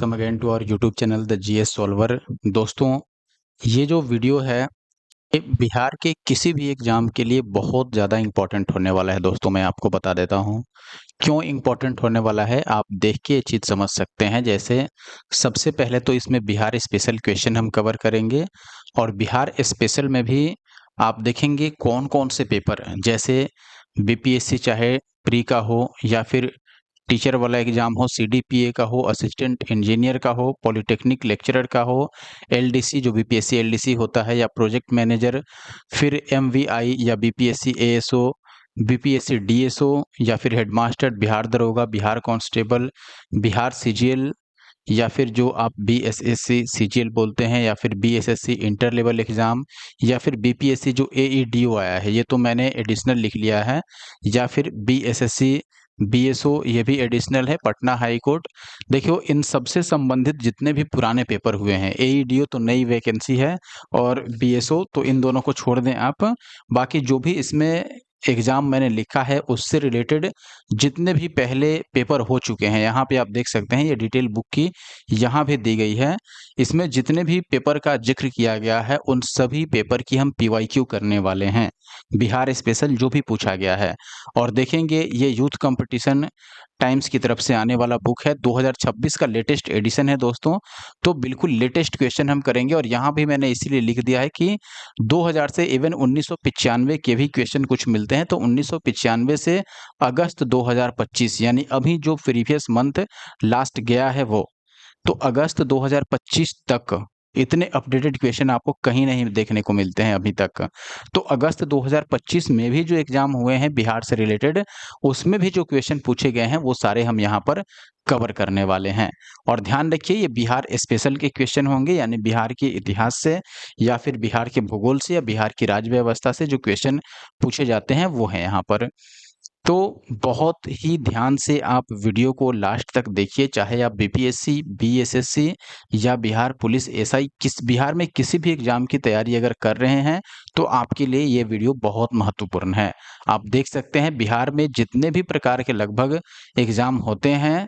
Welcome again to our YouTube channel the GS solver. दोस्तों, ये जो वीडियो है ये बिहार के किसी भी एग्जाम के लिए बहुत ज़्यादा इम्पोर्टेंट होने वाला है। दोस्तों, मैं आपको बता देता हूँ क्यों इम्पोर्टेंट होने वाला है। आप देख के ये चीज़ समझ सकते हैं। जैसे सबसे पहले तो इसमें बिहार स्पेशल क्वेश्चन हम कवर करेंगे और बिहार स्पेशल में भी आप देखेंगे कौन कौन से पेपर जैसे बीपीएससी चाहे प्री का हो या फिर टीचर वाला एग्जाम हो, सीडीपीए का हो, असिस्टेंट इंजीनियर का हो, पॉलिटेक्निक लेक्चरर का हो, एलडीसी जो बीपीएससी एलडीसी होता है या प्रोजेक्ट मैनेजर, फिर एमवीआई या बीपीएससी एएसओ, बीपीएससी डीएसओ या फिर हेडमास्टर, बिहार दरोगा, बिहार कांस्टेबल, बिहार सीजीएल या फिर जो आप बीएसएससी सीजीएल बोलते हैं या फिर बीएसएससी इंटर लेवल एग्जाम या फिर बीपीएससी जो एईडीओ आया है, ये तो मैंने एडिशनल लिख लिया है, या फिर बीएसएससी बीएसओ ये भी एडिशनल है, पटना हाई कोर्ट। देखियो, इन सबसे संबंधित जितने भी पुराने पेपर हुए हैं, एईडीओ तो नई वैकेंसी है और बीएसओ तो इन दोनों को छोड़ दें आप। बाकी जो भी इसमें एग्जाम मैंने लिखा है उससे रिलेटेड जितने भी पहले पेपर हो चुके हैं, यहाँ पे आप देख सकते हैं ये डिटेल बुक की यहाँ भी दी गई है। इसमें जितने भी पेपर का जिक्र किया गया है उन सभी पेपर की हम पीवाईक्यू करने वाले हैं, बिहार स्पेशल जो भी पूछा गया है। और देखेंगे ये यूथ कंपटीशन टाइम्स की तरफ से आने वाला बुक है, 2026 का लेटेस्ट एडिशन है दोस्तों। तो बिल्कुल लेटेस्ट क्वेश्चन हम करेंगे और यहाँ भी मैंने इसीलिए लिख दिया है कि 2000 से इवन 1995 के भी क्वेश्चन कुछ मिलते हैं। तो 1995 से अगस्त 2025 यानी अभी जो प्रीवियस मंथ लास्ट गया है वो, तो अगस्त 2025 तक इतने अपडेटेड क्वेश्चन आपको कहीं नहीं देखने को मिलते हैं अभी तक। तो अगस्त 2025 में भी जो एग्जाम हुए हैं बिहार से रिलेटेड, उसमें भी जो क्वेश्चन पूछे गए हैं वो सारे हम यहाँ पर कवर करने वाले हैं। और ध्यान रखिए, ये बिहार स्पेशल के क्वेश्चन होंगे, यानी बिहार के इतिहास से या फिर बिहार के भूगोल से या बिहार की राज्य व्यवस्था से जो क्वेश्चन पूछे जाते हैं वो हैं यहाँ पर। तो बहुत ही ध्यान से आप वीडियो को लास्ट तक देखिए, चाहे आप बीपीएससी, बीएसएससी या बिहार पुलिस एसआई बिहार में किसी भी एग्जाम की तैयारी अगर कर रहे हैं तो आपके लिए ये वीडियो बहुत महत्वपूर्ण है। आप देख सकते हैं बिहार में जितने भी प्रकार के लगभग एग्जाम होते हैं,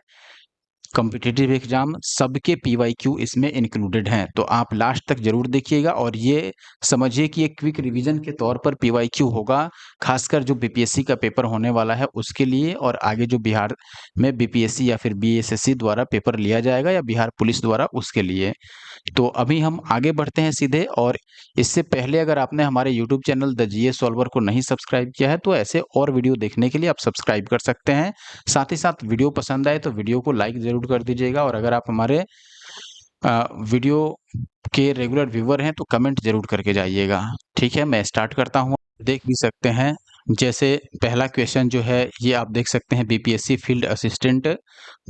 कॉम्पिटिटिव एग्जाम, सबके पीवाईक्यू इसमें इंक्लूडेड हैं। तो आप लास्ट तक जरूर देखिएगा और ये समझिए कि एक क्विक रिवीजन के तौर पर पीवाईक्यू होगा, खासकर जो बीपीएससी का पेपर होने वाला है उसके लिए, और आगे जो बिहार में बीपीएससी या फिर बीएसएससी द्वारा पेपर लिया जाएगा या बिहार पुलिस द्वारा उसके लिए। तो अभी हम आगे बढ़ते हैं सीधे। और इससे पहले अगर आपने हमारे YouTube channel the GS solver को नहीं सब्सक्राइब किया है तो ऐसे और वीडियो देखने के लिए आप सब्सक्राइब कर सकते हैं। साथ ही साथ वीडियो पसंद आए तो वीडियो को लाइक ज़रूर कर दीजिएगा, और अगर आप हमारे वीडियो के रेगुलर व्यूअर हैं तो कमेंट ज़रूर करके जाइएगा। ठीक है, मैं स्टार्ट करता हूँ। देख भी सकते हैं, जैसे पहला क्वेश्चन जो है ये आप देख सकते हैं, बीपीएससी फील्ड असिस्टेंट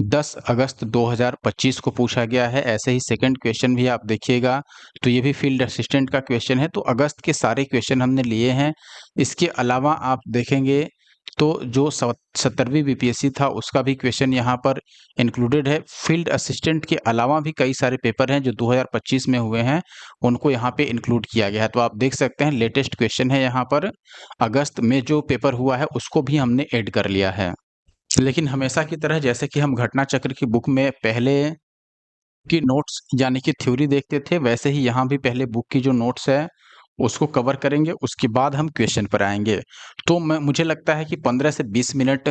10 अगस्त 2025 को पूछा गया है। ऐसे ही सेकंड क्वेश्चन भी आप देखिएगा तो ये भी फील्ड असिस्टेंट का क्वेश्चन है। तो अगस्त के सारे क्वेश्चन हमने लिए हैं। इसके अलावा आप देखेंगे तो जो 70वीं बीपीएससी था उसका भी क्वेश्चन यहाँ पर इंक्लूडेड है। फील्ड असिस्टेंट के अलावा भी कई सारे पेपर हैं जो 2025 में हुए हैं, उनको यहाँ पे इंक्लूड किया गया है। तो आप देख सकते हैं लेटेस्ट क्वेश्चन है यहाँ पर, अगस्त में जो पेपर हुआ है उसको भी हमने ऐड कर लिया है। लेकिन हमेशा की तरह जैसे कि हम घटना चक्र की बुक में पहले की नोट्स यानी कि थ्योरी देखते थे, वैसे ही यहाँ भी पहले बुक की जो नोट्स है उसको कवर करेंगे, उसके बाद हम क्वेश्चन पर आएंगे। तो मुझे लगता है कि 15 से 20 मिनट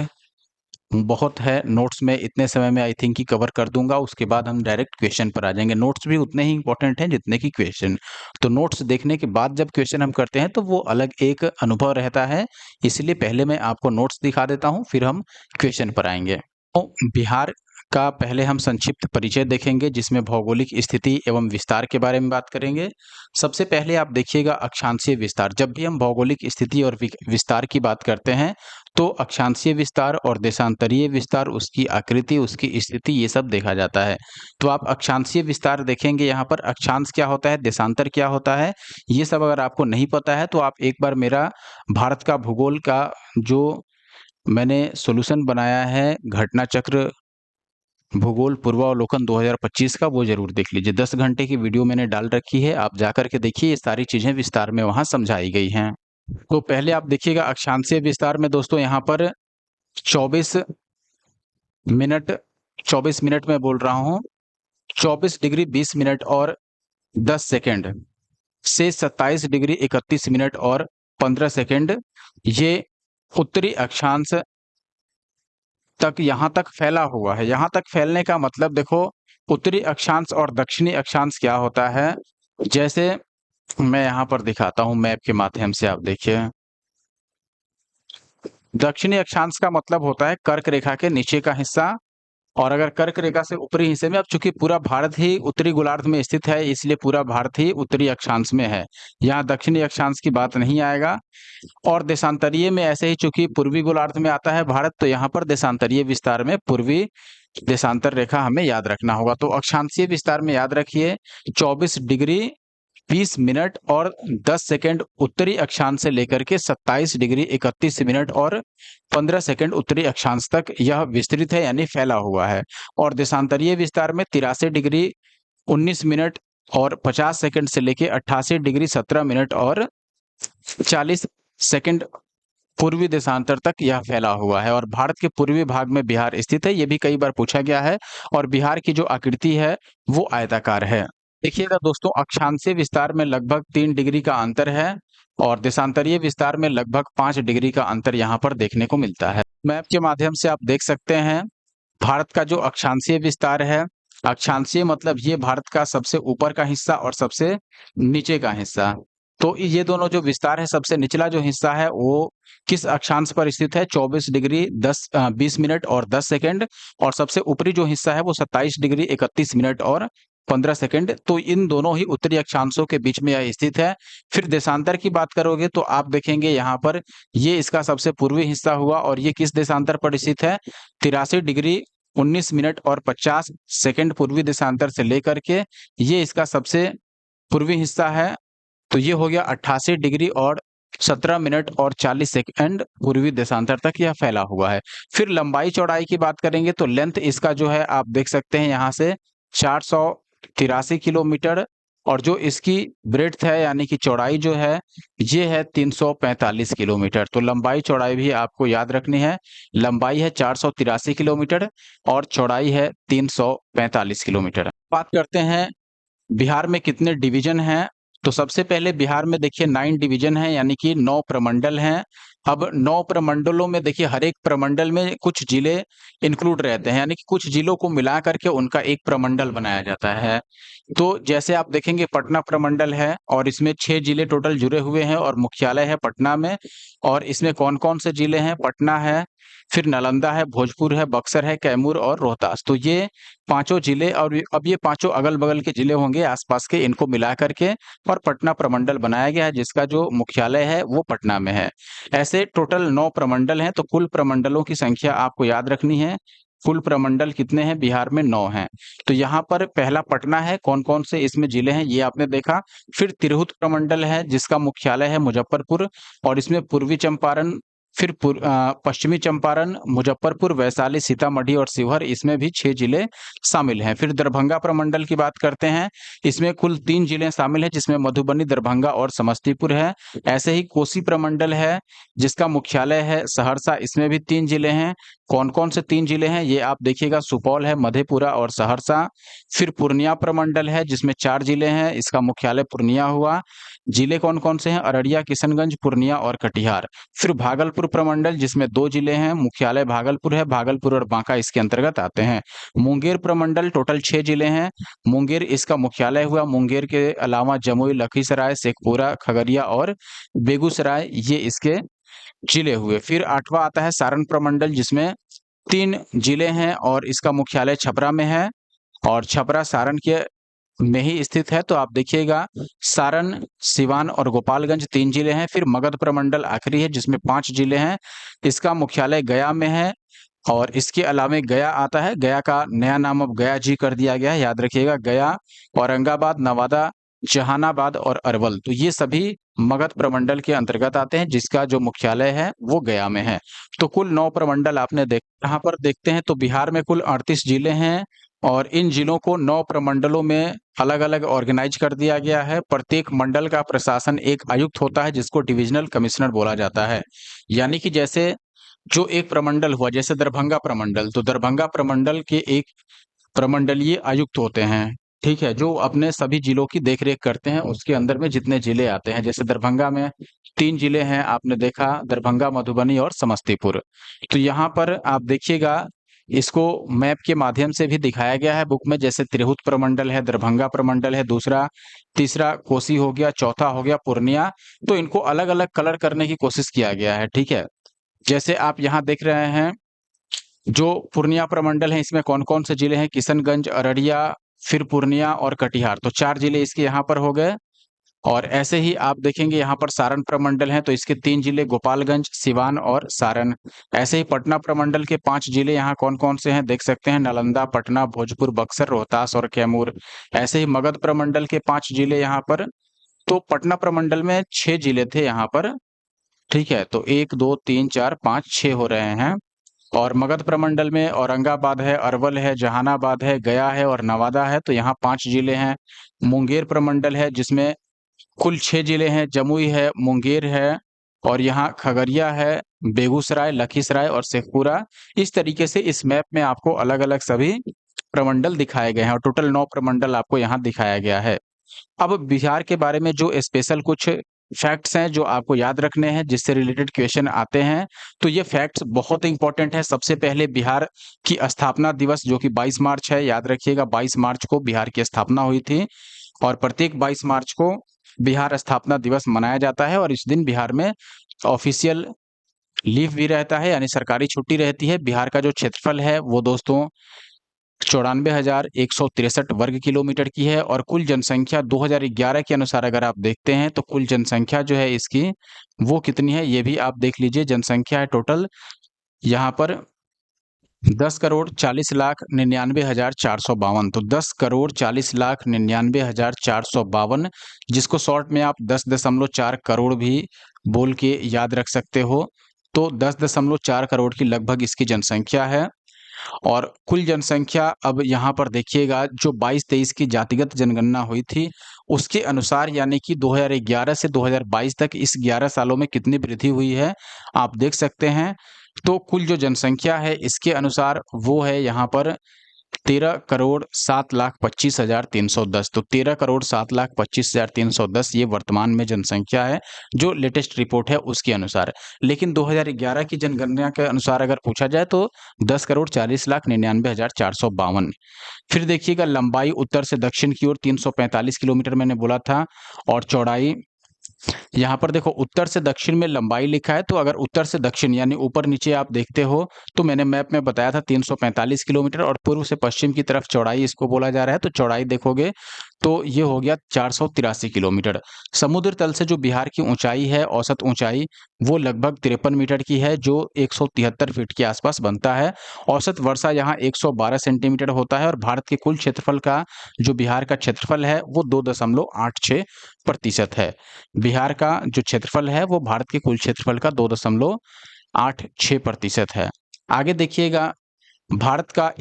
बहुत है। नोट्स में इतने समय में आई थिंक कि कवर कर दूंगा, उसके बाद हम डायरेक्ट क्वेश्चन पर आ जाएंगे। नोट्स भी उतने ही इंपॉर्टेंट हैं जितने कि क्वेश्चन। तो नोट्स देखने के बाद जब क्वेश्चन हम करते हैं तो वो अलग एक अनुभव रहता है, इसलिए पहले मैं आपको नोट्स दिखा देता हूँ, फिर हम क्वेश्चन पर आएंगे। तो बिहार का पहले हम संक्षिप्त परिचय देखेंगे जिसमें भौगोलिक स्थिति एवं विस्तार के बारे में बात करेंगे। सबसे पहले आप देखिएगा अक्षांशीय विस्तार। जब भी हम भौगोलिक स्थिति और विस्तार की बात करते हैं तो अक्षांशीय विस्तार और देशांतरीय विस्तार, उसकी आकृति, उसकी स्थिति, ये सब देखा जाता है। तो आप अक्षांशीय विस्तार देखेंगे, यहाँ पर अक्षांश क्या होता है, देशांतर क्या होता है, ये सब अगर आपको नहीं पता है तो आप एक बार मेरा भारत का भूगोल का जो मैंने सॉल्यूशन बनाया है, घटना चक्र भूगोल पूर्वावलोकन 2025 का, वो जरूर देख लीजिए। 10 घंटे की वीडियो मैंने डाल रखी है, आप जाकर के देखिए, ये सारी चीजें विस्तार में वहां समझाई गई हैं। तो पहले आप देखिएगा अक्षांशीय विस्तार में दोस्तों यहाँ पर 24 मिनट 24 मिनट में बोल रहा हूँ, 24 डिग्री 20 मिनट और 10 सेकंड से 27 डिग्री 31 मिनट और 15 सेकंड ये उत्तरी अक्षांश तक यहाँ तक फैला हुआ है। यहाँ तक फैलने का मतलब देखो, उत्तरी अक्षांश और दक्षिणी अक्षांश क्या होता है, जैसे मैं यहाँ पर दिखाता हूँ मैप के माध्यम से, आप देखिए। दक्षिणी अक्षांश का मतलब होता है कर्क रेखा के नीचे का हिस्सा, और अगर कर्क रेखा से ऊपरी हिस्से में, अब चूंकि पूरा भारत ही उत्तरी गोलार्ध में स्थित है इसलिए पूरा भारत ही उत्तरी अक्षांश में है, यहाँ दक्षिणी अक्षांश की बात नहीं आएगा। और देशांतरीय में ऐसे ही, चूंकि पूर्वी गोलार्ध में आता है भारत, तो यहाँ पर देशांतरीय विस्तार में पूर्वी देशांतर रेखा हमें याद रखना होगा। तो अक्षांशीय विस्तार में याद रखिए 24 डिग्री 20 मिनट और 10 सेकंड उत्तरी अक्षांश से लेकर के 27 डिग्री 31 मिनट और 15 सेकंड उत्तरी अक्षांश तक यह विस्तृत है, यानी फैला हुआ है। और देशांतरीय विस्तार में 83 डिग्री 19 मिनट और 50 सेकंड से लेकर 88 डिग्री 17 मिनट और 40 सेकंड पूर्वी देशांतर तक यह फैला हुआ है। और भारत के पूर्वी भाग में बिहार स्थित है, ये भी कई बार पूछा गया है। और बिहार की जो आकृति है वो आयताकार है। देखिएगा दोस्तों, अक्षांशीय विस्तार में लगभग 3 डिग्री का अंतर है और देशांतरीय विस्तार में लगभग 5 डिग्री का अंतर यहाँ पर देखने को मिलता है। मैप के माध्यम से आप देख सकते हैं भारत का जो अक्षांशीय विस्तार है, अक्षांशीय मतलब ये भारत का सबसे ऊपर का हिस्सा और सबसे नीचे का हिस्सा। तो ये दोनों जो विस्तार है, सबसे निचला जो हिस्सा है वो किस अक्षांश पर स्थित है, 24 डिग्री 20 मिनट और 10 सेकंड, और सबसे ऊपरी जो हिस्सा है वो 27 डिग्री 31 मिनट और 15 सेकंड। तो इन दोनों ही उत्तरी अक्षांशों के बीच में यह स्थित है। फिर देशांतर की बात करोगे तो आप देखेंगे यहाँ पर ये इसका सबसे पूर्वी हिस्सा हुआ, और ये किस देशांतर पर स्थित है, 83 डिग्री 19 मिनट और 50 सेकंड पूर्वी देशांतर से लेकर के ये इसका सबसे पूर्वी हिस्सा है। तो ये हो गया 88 डिग्री और 17 मिनट और 40 सेकंड पूर्वी देशांतर तक यह फैला हुआ है। फिर लंबाई चौड़ाई की बात करेंगे तो लेंथ इसका जो है आप देख सकते हैं यहाँ से 483 किलोमीटर, और जो इसकी ब्रेड्थ है यानी कि चौड़ाई जो है ये है 345 किलोमीटर। तो लंबाई चौड़ाई भी आपको याद रखनी है। लंबाई है 483 किलोमीटर और चौड़ाई है 345 किलोमीटर। बात करते हैं बिहार में कितने डिवीजन हैं। तो सबसे पहले बिहार में देखिए 9 डिवीजन है, यानी कि 9 प्रमंडल हैं। अब 9 प्रमंडलों में देखिए हर एक प्रमंडल में कुछ जिले इंक्लूड रहते हैं, यानी कि कुछ जिलों को मिला करके उनका एक प्रमंडल बनाया जाता है। तो जैसे आप देखेंगे पटना प्रमंडल है और इसमें 6 जिले टोटल जुड़े हुए हैं और मुख्यालय है पटना में। और इसमें कौन-कौन से जिले हैं, पटना है, फिर नालंदा है, भोजपुर है, बक्सर है, कैमूर और रोहतास। तो ये पांचों जिले, और अब ये पांचों अगल-बगल के जिले होंगे आसपास के, इनको मिला करके और पटना प्रमंडल बनाया गया है, जिसका जो मुख्यालय है वो पटना में है। ऐसे टोटल 9 प्रमंडल हैं। तो कुल प्रमंडलों की संख्या आपको याद रखनी है। कुल प्रमंडल कितने हैं, बिहार में 9 हैं। तो यहाँ पर पहला पटना है, कौन-कौन से इसमें जिले हैं ये आपने देखा। फिर तिरहुत प्रमंडल है जिसका मुख्यालय है मुजफ्फरपुर, और इसमें पूर्वी चंपारण, फिर पश्चिमी चंपारण, मुजफ्फरपुर, वैशाली, सीतामढ़ी और शिवहर, इसमें भी 6 जिले शामिल हैं। फिर दरभंगा प्रमंडल की बात करते हैं, इसमें कुल 3 जिले शामिल हैं जिसमें मधुबनी, दरभंगा और समस्तीपुर है। ऐसे ही कोसी प्रमंडल है जिसका मुख्यालय है सहरसा, इसमें भी 3 जिले हैं। कौन-कौन से 3 जिले हैं ये आप देखिएगा, सुपौल है, मधेपुरा और सहरसा। फिर पूर्णिया प्रमंडल है जिसमें 4 जिले हैं, इसका मुख्यालय पूर्णिया हुआ। जिले कौन-कौन से हैं, अररिया, किशनगंज, पूर्णिया और कटिहार। फिर भागलपुर प्रमंडल जिसमें 2 जिले हैं, मुख्यालय भागलपुर है, भागलपुर और बांका इसके अंतर्गत आते हैं। मुंगेर प्रमंडल टोटल 6 जिले हैं, मुंगेर इसका मुख्यालय हुआ। मुंगेर के अलावा जमुई, लखीसराय, शेखपुरा, खगड़िया और बेगूसराय ये इसके जिले हुए। फिर 8वां आता है सारण प्रमंडल जिसमें 3 जिले हैं और इसका मुख्यालय छपरा में है, और छपरा सारण के में ही स्थित है। तो आप देखिएगा सारण, सिवान और गोपालगंज 3 जिले हैं। फिर मगध प्रमंडल आखिरी है जिसमें 5 जिले हैं, इसका मुख्यालय गया में है। और इसके अलावा गया आता है, गया का नया नाम अब गया जी कर दिया गया है, याद रखिएगा। गया, औरंगाबाद, नवादा, जहानाबाद और अरवल, तो ये सभी मगध प्रमंडल के अंतर्गत आते हैं जिसका जो मुख्यालय है वो गया में है। तो कुल 9 प्रमंडल आपने यहाँ पर देखते हैं। तो बिहार में कुल 38 जिले हैं और इन जिलों को 9 प्रमंडलों में अलग-अलग ऑर्गेनाइज कर दिया गया है। प्रत्येक मंडल का प्रशासन एक आयुक्त होता है जिसको डिविजनल कमिश्नर बोला जाता है। यानी कि जैसे जो एक प्रमंडल हुआ, जैसे दरभंगा प्रमंडल, तो दरभंगा प्रमंडल के एक प्रमंडलीय आयुक्त होते हैं, ठीक है, जो अपने सभी जिलों की देखरेख करते हैं। उसके अंदर में जितने जिले आते हैं, जैसे दरभंगा में 3 जिले हैं, आपने देखा दरभंगा, मधुबनी और समस्तीपुर। तो यहाँ पर आप देखिएगा, इसको मैप के माध्यम से भी दिखाया गया है बुक में, जैसे तिरहुत प्रमंडल है, दरभंगा प्रमंडल है, दूसरा, तीसरा कोसी हो गया, चौथा हो गया पूर्णिया। तो इनको अलग-अलग कलर करने की कोशिश किया गया है, ठीक है। जैसे आप यहाँ देख रहे हैं, जो पूर्णिया प्रमंडल है, इसमें कौन-कौन से जिले हैं? किशनगंज, अररिया, फिर पूर्णिया और कटिहार। तो 4 जिले इसके यहाँ पर हो गए। और ऐसे ही आप देखेंगे यहाँ पर सारण प्रमंडल है, तो इसके 3 जिले गोपालगंज, सिवान और सारण। ऐसे ही पटना प्रमंडल के 5 जिले यहाँ कौन-कौन से हैं? देख सकते हैं, नालंदा, पटना, भोजपुर, बक्सर, रोहतास और कैमूर। ऐसे ही मगध प्रमंडल के 5 जिले यहाँ पर। तो पटना प्रमंडल में 6 जिले थे यहाँ पर, ठीक है। तो 1, 2, 3, 4, 5, 6 हो रहे हैं। और मगध प्रमंडल में औरंगाबाद है, अरवल है, जहानाबाद है, गया है और नवादा है, तो यहाँ 5 जिले हैं। मुंगेर प्रमंडल है, जिसमें कुल 6 जिले हैं, जमुई है, मुंगेर है और यहाँ खगड़िया है, बेगूसराय, लखीसराय और शेखपुरा। इस तरीके से इस मैप में आपको अलग-अलग सभी प्रमंडल दिखाए गए हैं और टोटल 9 प्रमंडल आपको यहाँ दिखाया गया है। अब बिहार के बारे में जो स्पेशल कुछ फैक्ट्स हैं जो आपको याद रखने हैं, जिससे रिलेटेड क्वेश्चन आते हैं, तो ये फैक्ट्स बहुत इंपॉर्टेंट है। सबसे पहले बिहार की स्थापना दिवस जो कि 22 मार्च है, याद रखिएगा 22 मार्च को बिहार की स्थापना हुई थी और प्रत्येक 22 मार्च को बिहार स्थापना दिवस मनाया जाता है और इस दिन बिहार में ऑफिशियल लीव भी रहता है, यानी सरकारी छुट्टी रहती है। बिहार का जो क्षेत्रफल है वो दोस्तों 94,163 वर्ग किलोमीटर की है और कुल जनसंख्या 2011 के अनुसार अगर आप देखते हैं तो कुल जनसंख्या जो है इसकी वो कितनी है, ये भी आप देख लीजिए। जनसंख्या है टोटल यहाँ पर 10,40,99,452। तो 10,40,99,452, जिसको शॉर्ट में आप 10.4 करोड़ भी बोल के याद रख सकते हो। तो 10.4 करोड़ की लगभग इसकी जनसंख्या है। और कुल जनसंख्या अब यहाँ पर देखिएगा, जो 22-23 की जातिगत जनगणना हुई थी, उसके अनुसार यानी कि 2011 से 2022 तक इस 11 सालों में कितनी वृद्धि हुई है, आप देख सकते हैं। तो कुल जो जनसंख्या है इसके अनुसार वो है यहाँ पर 13,07,25,310। तो 13,07,25,310 ये वर्तमान में जनसंख्या है, जो लेटेस्ट रिपोर्ट है उसके अनुसार। लेकिन 2011 की जनगणना के अनुसार अगर पूछा जाए तो 10,40,99,452। फिर देखिएगा लंबाई उत्तर से दक्षिण की ओर 345 किलोमीटर मैंने बोला था और चौड़ाई यहाँ पर देखो उत्तर से दक्षिण में लंबाई लिखा है, तो अगर उत्तर से दक्षिण यानी ऊपर नीचे आप देखते हो तो मैंने मैप में बताया था 345 किलोमीटर और पूर्व से पश्चिम की तरफ चौड़ाई इसको बोला जा रहा है। तो चौड़ाई देखोगे तो ये हो गया 483 किलोमीटर। समुद्र तल से जो बिहार की ऊंचाई है, औसत ऊंचाई, वो लगभग 53 मीटर की है, जो 173 फीट के आसपास बनता है। औसत वर्षा यहाँ 112 सेंटीमीटर होता है और भारत के कुल क्षेत्रफल का जो बिहार का क्षेत्रफल है वो 2.86% है। बिहार का जो क्षेत्रफल है वो भारत के कुल क्षेत्रफल का 2.86% है। आगे देखिएगा, भारत का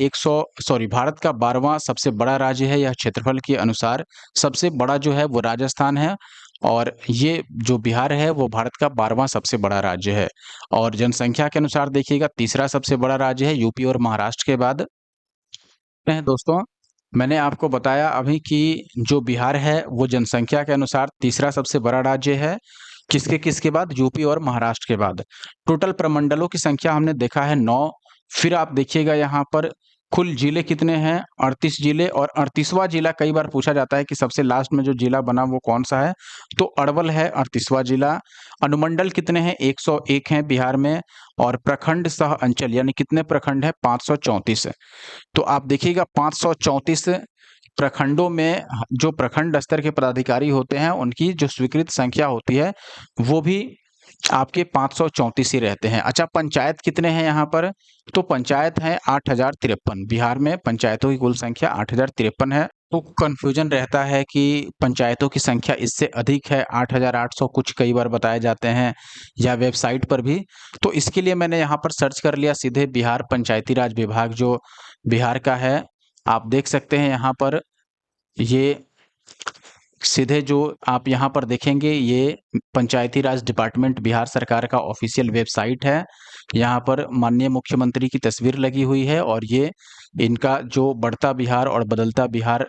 12वां सबसे बड़ा राज्य है यह क्षेत्रफल के अनुसार। सबसे बड़ा जो है वो राजस्थान है और ये जो बिहार है वो भारत का 12वां सबसे बड़ा राज्य है। और जनसंख्या के अनुसार देखिएगा तीसरा सबसे बड़ा राज्य है यूपी और महाराष्ट्र के बाद हैं दोस्तों। मैंने आपको बताया अभी कि जो बिहार है वो जनसंख्या के अनुसार तीसरा सबसे बड़ा राज्य है। किसके बाद? यूपी और महाराष्ट्र के बाद। टोटल प्रमंडलों की संख्या हमने देखा है 9। फिर आप देखिएगा यहाँ पर कुल जिले कितने हैं? 38 जिले और 38वां जिला कई बार पूछा जाता है कि सबसे लास्ट में जो जिला बना वो कौन सा है? तो अरवल है 38वां जिला। अनुमंडल कितने हैं? 101 हैं बिहार में। और प्रखंड सह अंचल यानी कितने प्रखंड है? 534 है। तो आप देखिएगा 534 प्रखंडों में जो प्रखंड स्तर के पदाधिकारी होते हैं उनकी जो स्वीकृत संख्या होती है वो भी आपके 534 ही रहते हैं। अच्छा, पंचायत कितने हैं यहाँ पर? तो पंचायत है 8,053। बिहार में पंचायतों की कुल संख्या 8,053 है। तो कंफ्यूजन रहता है कि पंचायतों की संख्या इससे अधिक है, 8,800 कुछ कई बार बताए जाते हैं या वेबसाइट पर भी। तो इसके लिए मैंने यहाँ पर सर्च कर लिया सीधे बिहार पंचायती राज विभाग जो बिहार का है। आप देख सकते हैं यहाँ पर ये सीधे जो आप यहाँ पर देखेंगे ये पंचायती राज डिपार्टमेंट बिहार सरकार का ऑफिशियल वेबसाइट है। यहाँ पर माननीय मुख्यमंत्री की तस्वीर लगी हुई है और ये इनका जो बढ़ता बिहार और बदलता बिहार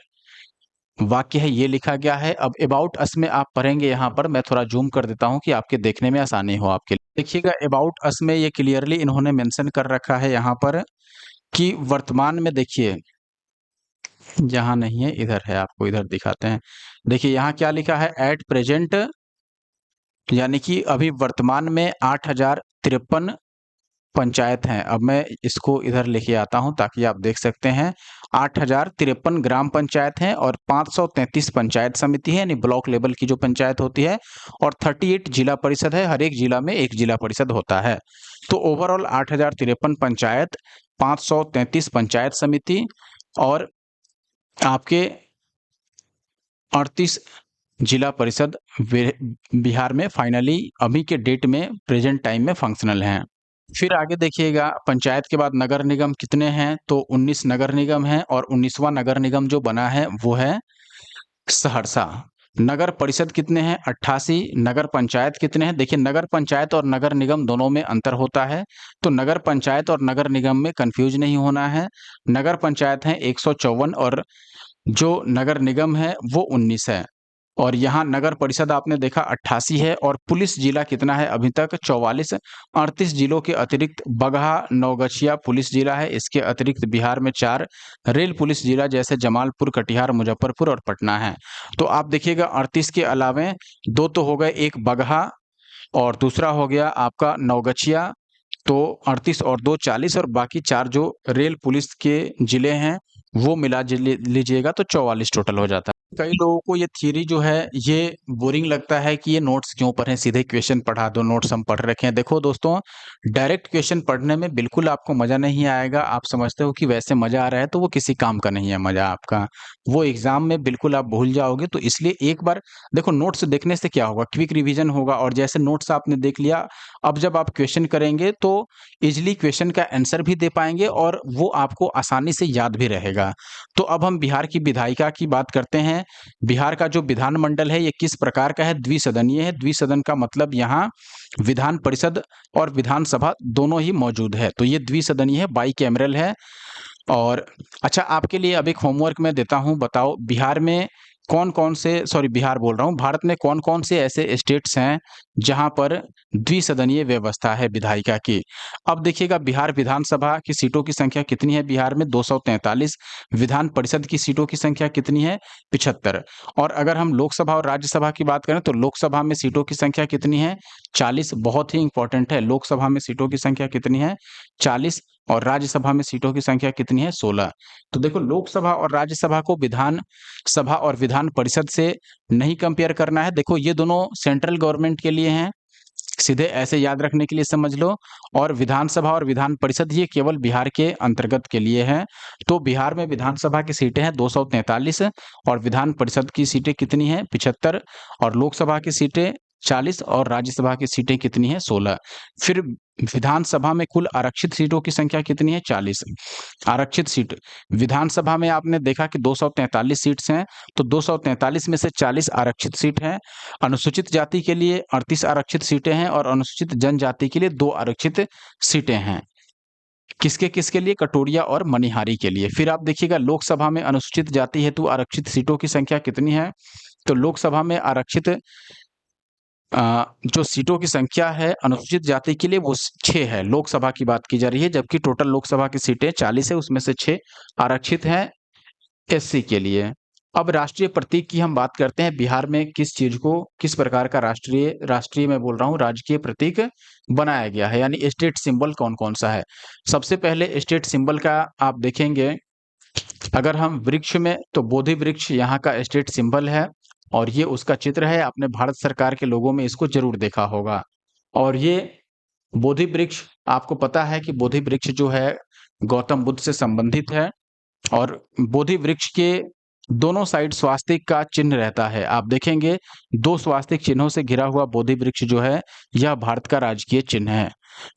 वाक्य है ये लिखा गया है। अब अबाउट अस में आप पढ़ेंगे, यहाँ पर मैं थोड़ा जूम कर देता हूँ कि आपके देखने में आसानी हो आपके लिए। देखिएगा अबाउट अस में ये क्लियरली इन्होंने मेंशन कर रखा है यहाँ पर कि वर्तमान में, देखिए यहाँ नहीं है, इधर है, आपको इधर दिखाते हैं। देखिए यहाँ क्या लिखा है, एट प्रेजेंट, यानी कि अभी वर्तमान में 8,053 पंचायत हैं। अब मैं इसको इधर लेके आता हूं ताकि आप देख सकते हैं। 8,053 ग्राम पंचायत हैं और 533 पंचायत समिति है, यानी ब्लॉक लेवल की जो पंचायत होती है, और 38 जिला परिषद है। हर एक जिला में एक जिला परिषद होता है। तो ओवरऑल 8,053 पंचायत, 533 पंचायत समिति और आपके 38 जिला परिषद बिहार में फाइनली अभी के डेट में प्रेजेंट टाइम में फंक्शनल हैं। फिर आगे देखिएगा, पंचायत के बाद नगर निगम कितने हैं, तो 19 नगर निगम हैं और 19वां नगर निगम जो बना है वो है सहरसा। नगर परिषद कितने हैं, 88। नगर पंचायत कितने हैं, देखिए नगर पंचायत और नगर निगम दोनों में अंतर होता है, तो नगर पंचायत और नगर निगम में कंफ्यूज नहीं होना है। नगर पंचायत है 154 और जो नगर निगम है वो 19 है। और यहाँ नगर परिषद आपने देखा 88 है। और पुलिस जिला कितना है अभी तक, 44। 38 जिलों के अतिरिक्त बगहा नवगछिया पुलिस जिला है। इसके अतिरिक्त बिहार में 4 रेल पुलिस जिला जैसे जमालपुर, कटिहार, मुजफ्फरपुर और पटना है। तो आप देखिएगा 38 के अलावे 2 तो हो गए, एक बगहा और दूसरा हो गया आपका नवगछिया। तो 38 और 2 40 और बाकी 4 जो रेल पुलिस के जिले हैं वो मिला लीजिएगा तो 44 टोटल हो जाता है। कई लोगों को ये थ्योरी जो है ये बोरिंग लगता है कि ये नोट्स क्यों पढ़ें, सीधे क्वेश्चन पढ़ा दो, नोट्स हम पढ़ रखे हैं। देखो दोस्तों, डायरेक्ट क्वेश्चन पढ़ने में बिल्कुल आपको मजा नहीं आएगा। आप समझते हो कि वैसे मजा आ रहा है तो वो किसी काम का नहीं है मजा आपका, वो एग्जाम में बिल्कुल आप भूल जाओगे। तो इसलिए एक बार देखो, नोट्स देखने से क्या होगा, क्विक रिवीजन होगा। और जैसे नोट्स आपने देख लिया, अब जब आप क्वेश्चन करेंगे तो इजिली क्वेश्चन का आंसर भी दे पाएंगे और वो आपको आसानी से याद भी रहेगा। तो अब हम बिहार की विधायिका की बात करते हैं। बिहार का जो विधानमंडल है ये किस प्रकार का है, द्विसदनीय है। द्विसदन का मतलब यहाँ विधान परिषद और विधानसभा दोनों ही मौजूद है, तो ये द्विसदनीय है, बाई कैमरल है। और अच्छा, आपके लिए अब एक होमवर्क मैं देता हूं, बताओ बिहार में कौन कौन से, सॉरी बिहार बोल रहा हूं, भारत में कौन कौन से ऐसे स्टेट्स हैं जहां पर द्विसदनीय व्यवस्था है विधायिका की। अब देखिएगा, बिहार विधानसभा की सीटों की संख्या कितनी है बिहार में, 243। विधान परिषद की सीटों की संख्या कितनी है, 75। और अगर हम लोकसभा और राज्यसभा की बात करें तो लोकसभा में सीटों की संख्या कितनी है, 40। बहुत ही इंपॉर्टेंट है, लोकसभा में सीटों की संख्या कितनी है, 40। और राज्यसभा में सीटों की संख्या कितनी है, 16। तो देखो, लोकसभा और राज्यसभा को विधान सभा और विधान परिषद से नहीं कंपेयर करना है। देखो, ये दोनों सेंट्रल गवर्नमेंट के लिए हैं, सीधे ऐसे याद रखने के लिए समझ लो। और विधानसभा और विधान परिषद ये केवल बिहार के अंतर्गत के लिए है। तो बिहार में विधानसभा की सीटें हैं 243 और विधान परिषद की सीटें कितनी हैं, 75। और लोकसभा की सीटें 40 और राज्यसभा की सीटें कितनी हैं, 16। फिर विधानसभा में कुल आरक्षित सीटों की संख्या कितनी है, 40 आरक्षित सीट। विधानसभा में आपने देखा कि 243 सीट्स हैं, तो 243 में से 40 आरक्षित सीट हैं। अनुसूचित जाति के लिए 38 आरक्षित सीटें हैं और अनुसूचित जनजाति के लिए 2 आरक्षित सीटें हैं। किसके किसके लिए, कटोरिया और मनिहारी के लिए। फिर आप देखिएगा, लोकसभा में अनुसूचित जाति हेतु आरक्षित सीटों की संख्या कितनी है, तो लोकसभा में आरक्षित जो सीटों की संख्या है अनुसूचित जाति के लिए वो 6 है, लोकसभा की बात की जा रही है, जबकि टोटल लोकसभा की सीटें 40 है, उसमें से 6 आरक्षित हैं एससी के लिए। अब राष्ट्रीय प्रतीक की हम बात करते हैं, बिहार में किस चीज को, किस प्रकार का राष्ट्रीय मैं बोल रहा हूँ राजकीय प्रतीक बनाया गया है, यानी स्टेट सिंबल कौन कौन सा है। सबसे पहले स्टेट सिंबल का आप देखेंगे, अगर हम वृक्ष में, तो बोधि वृक्ष यहाँ का स्टेट सिंबल है और ये उसका चित्र है। आपने भारत सरकार के लोगों में इसको जरूर देखा होगा। और ये बोधि वृक्ष, आपको पता है कि बोधि वृक्ष जो है गौतम बुद्ध से संबंधित है और बोधि वृक्ष के दोनों साइड स्वास्तिक का चिन्ह रहता है। आप देखेंगे 2 स्वास्तिक चिन्हों से घिरा हुआ बोधि वृक्ष जो है यह भारत का राजकीय चिन्ह है।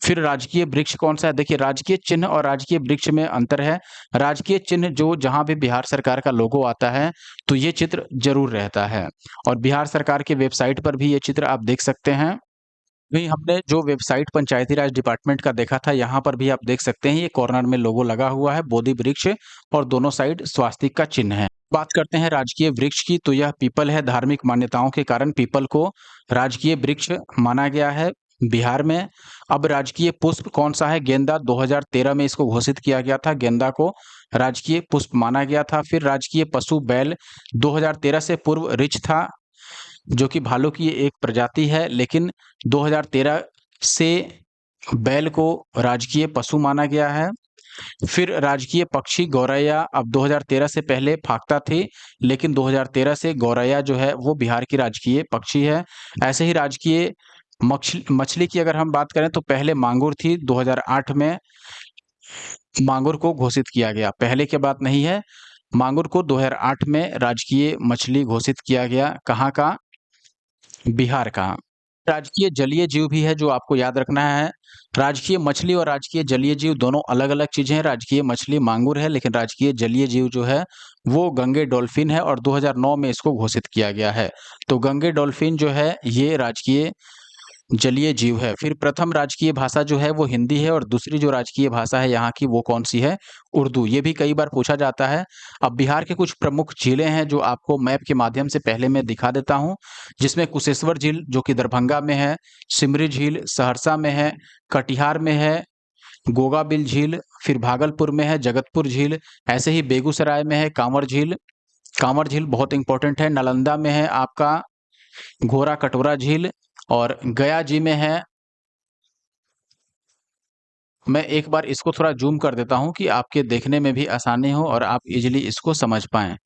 फिर राजकीय वृक्ष कौन सा है, देखिए राजकीय चिन्ह और राजकीय वृक्ष में अंतर है। राजकीय चिन्ह जो जहां भी बिहार सरकार का लोगो आता है तो ये चित्र जरूर रहता है और बिहार सरकार के वेबसाइट पर भी ये चित्र आप देख सकते हैं। वहीं हमने जो वेबसाइट पंचायती राज डिपार्टमेंट का देखा था, यहाँ पर भी आप देख सकते हैं ये कॉर्नर में लोगो लगा हुआ है, बोधि वृक्ष और दोनों साइड स्वास्तिक का चिन्ह है। बात करते हैं राजकीय वृक्ष की, तो यह पीपल है। धार्मिक मान्यताओं के कारण पीपल को राजकीय वृक्ष माना गया है बिहार में। अब राजकीय पुष्प कौन सा है? गेंदा। 2013 में इसको घोषित किया गया था, गेंदा को राजकीय पुष्प माना गया था। फिर राजकीय पशु बैल 2013 से पूर्व रीछ था, जो कि भालू की एक प्रजाति है, लेकिन 2013 से बैल को राजकीय पशु माना गया है। फिर राजकीय पक्षी गौरैया, अब 2013 से पहले फाख्ता थी, लेकिन 2013 से गौरैया जो है वो बिहार की राजकीय पक्षी है। ऐसे ही राजकीय मछली की अगर हम बात करें तो पहले मांगुर थी, 2008 में मांगुर को घोषित किया गया। पहले की बात नहीं है, मांगुर को 2008 में राजकीय मछली घोषित किया गया। कहाँ का? बिहार का। राजकीय जलीय जीव भी है जो आपको याद रखना है। राजकीय मछली और राजकीय जलीय जीव दोनों अलग-अलग चीज़ें हैं। राजकीय मछली मांगुर है, लेकिन राजकीय जलीय जीव जो है वो गंगे डॉल्फिन है और 2009 में इसको घोषित किया गया है। तो गंगे डॉल्फिन जो है ये राजकीय जलीय जीव है। फिर प्रथम राजकीय भाषा जो है वो हिंदी है और दूसरी जो राजकीय भाषा है यहाँ की वो कौन-सी है? उर्दू। ये भी कई बार पूछा जाता है। अब बिहार के कुछ प्रमुख झीलें हैं जो आपको मैप के माध्यम से पहले मैं दिखा देता हूँ, जिसमें कुशेश्वर झील जो कि दरभंगा में है, सिमरी झील सहरसा में है, कटिहार में है, गोगाबिल झील, फिर भागलपुर में है जगतपुर झील, ऐसे ही बेगूसराय में है कांवर झील बहुत इंपॉर्टेंट है, नालंदा में है आपका घोरा कटोरा झील और गया जी में है। मैं एक बार इसको थोड़ा ज़ूम कर देता हूँ कि आपके देखने में भी आसानी हो और आप इज़िली इसको समझ पाएँ।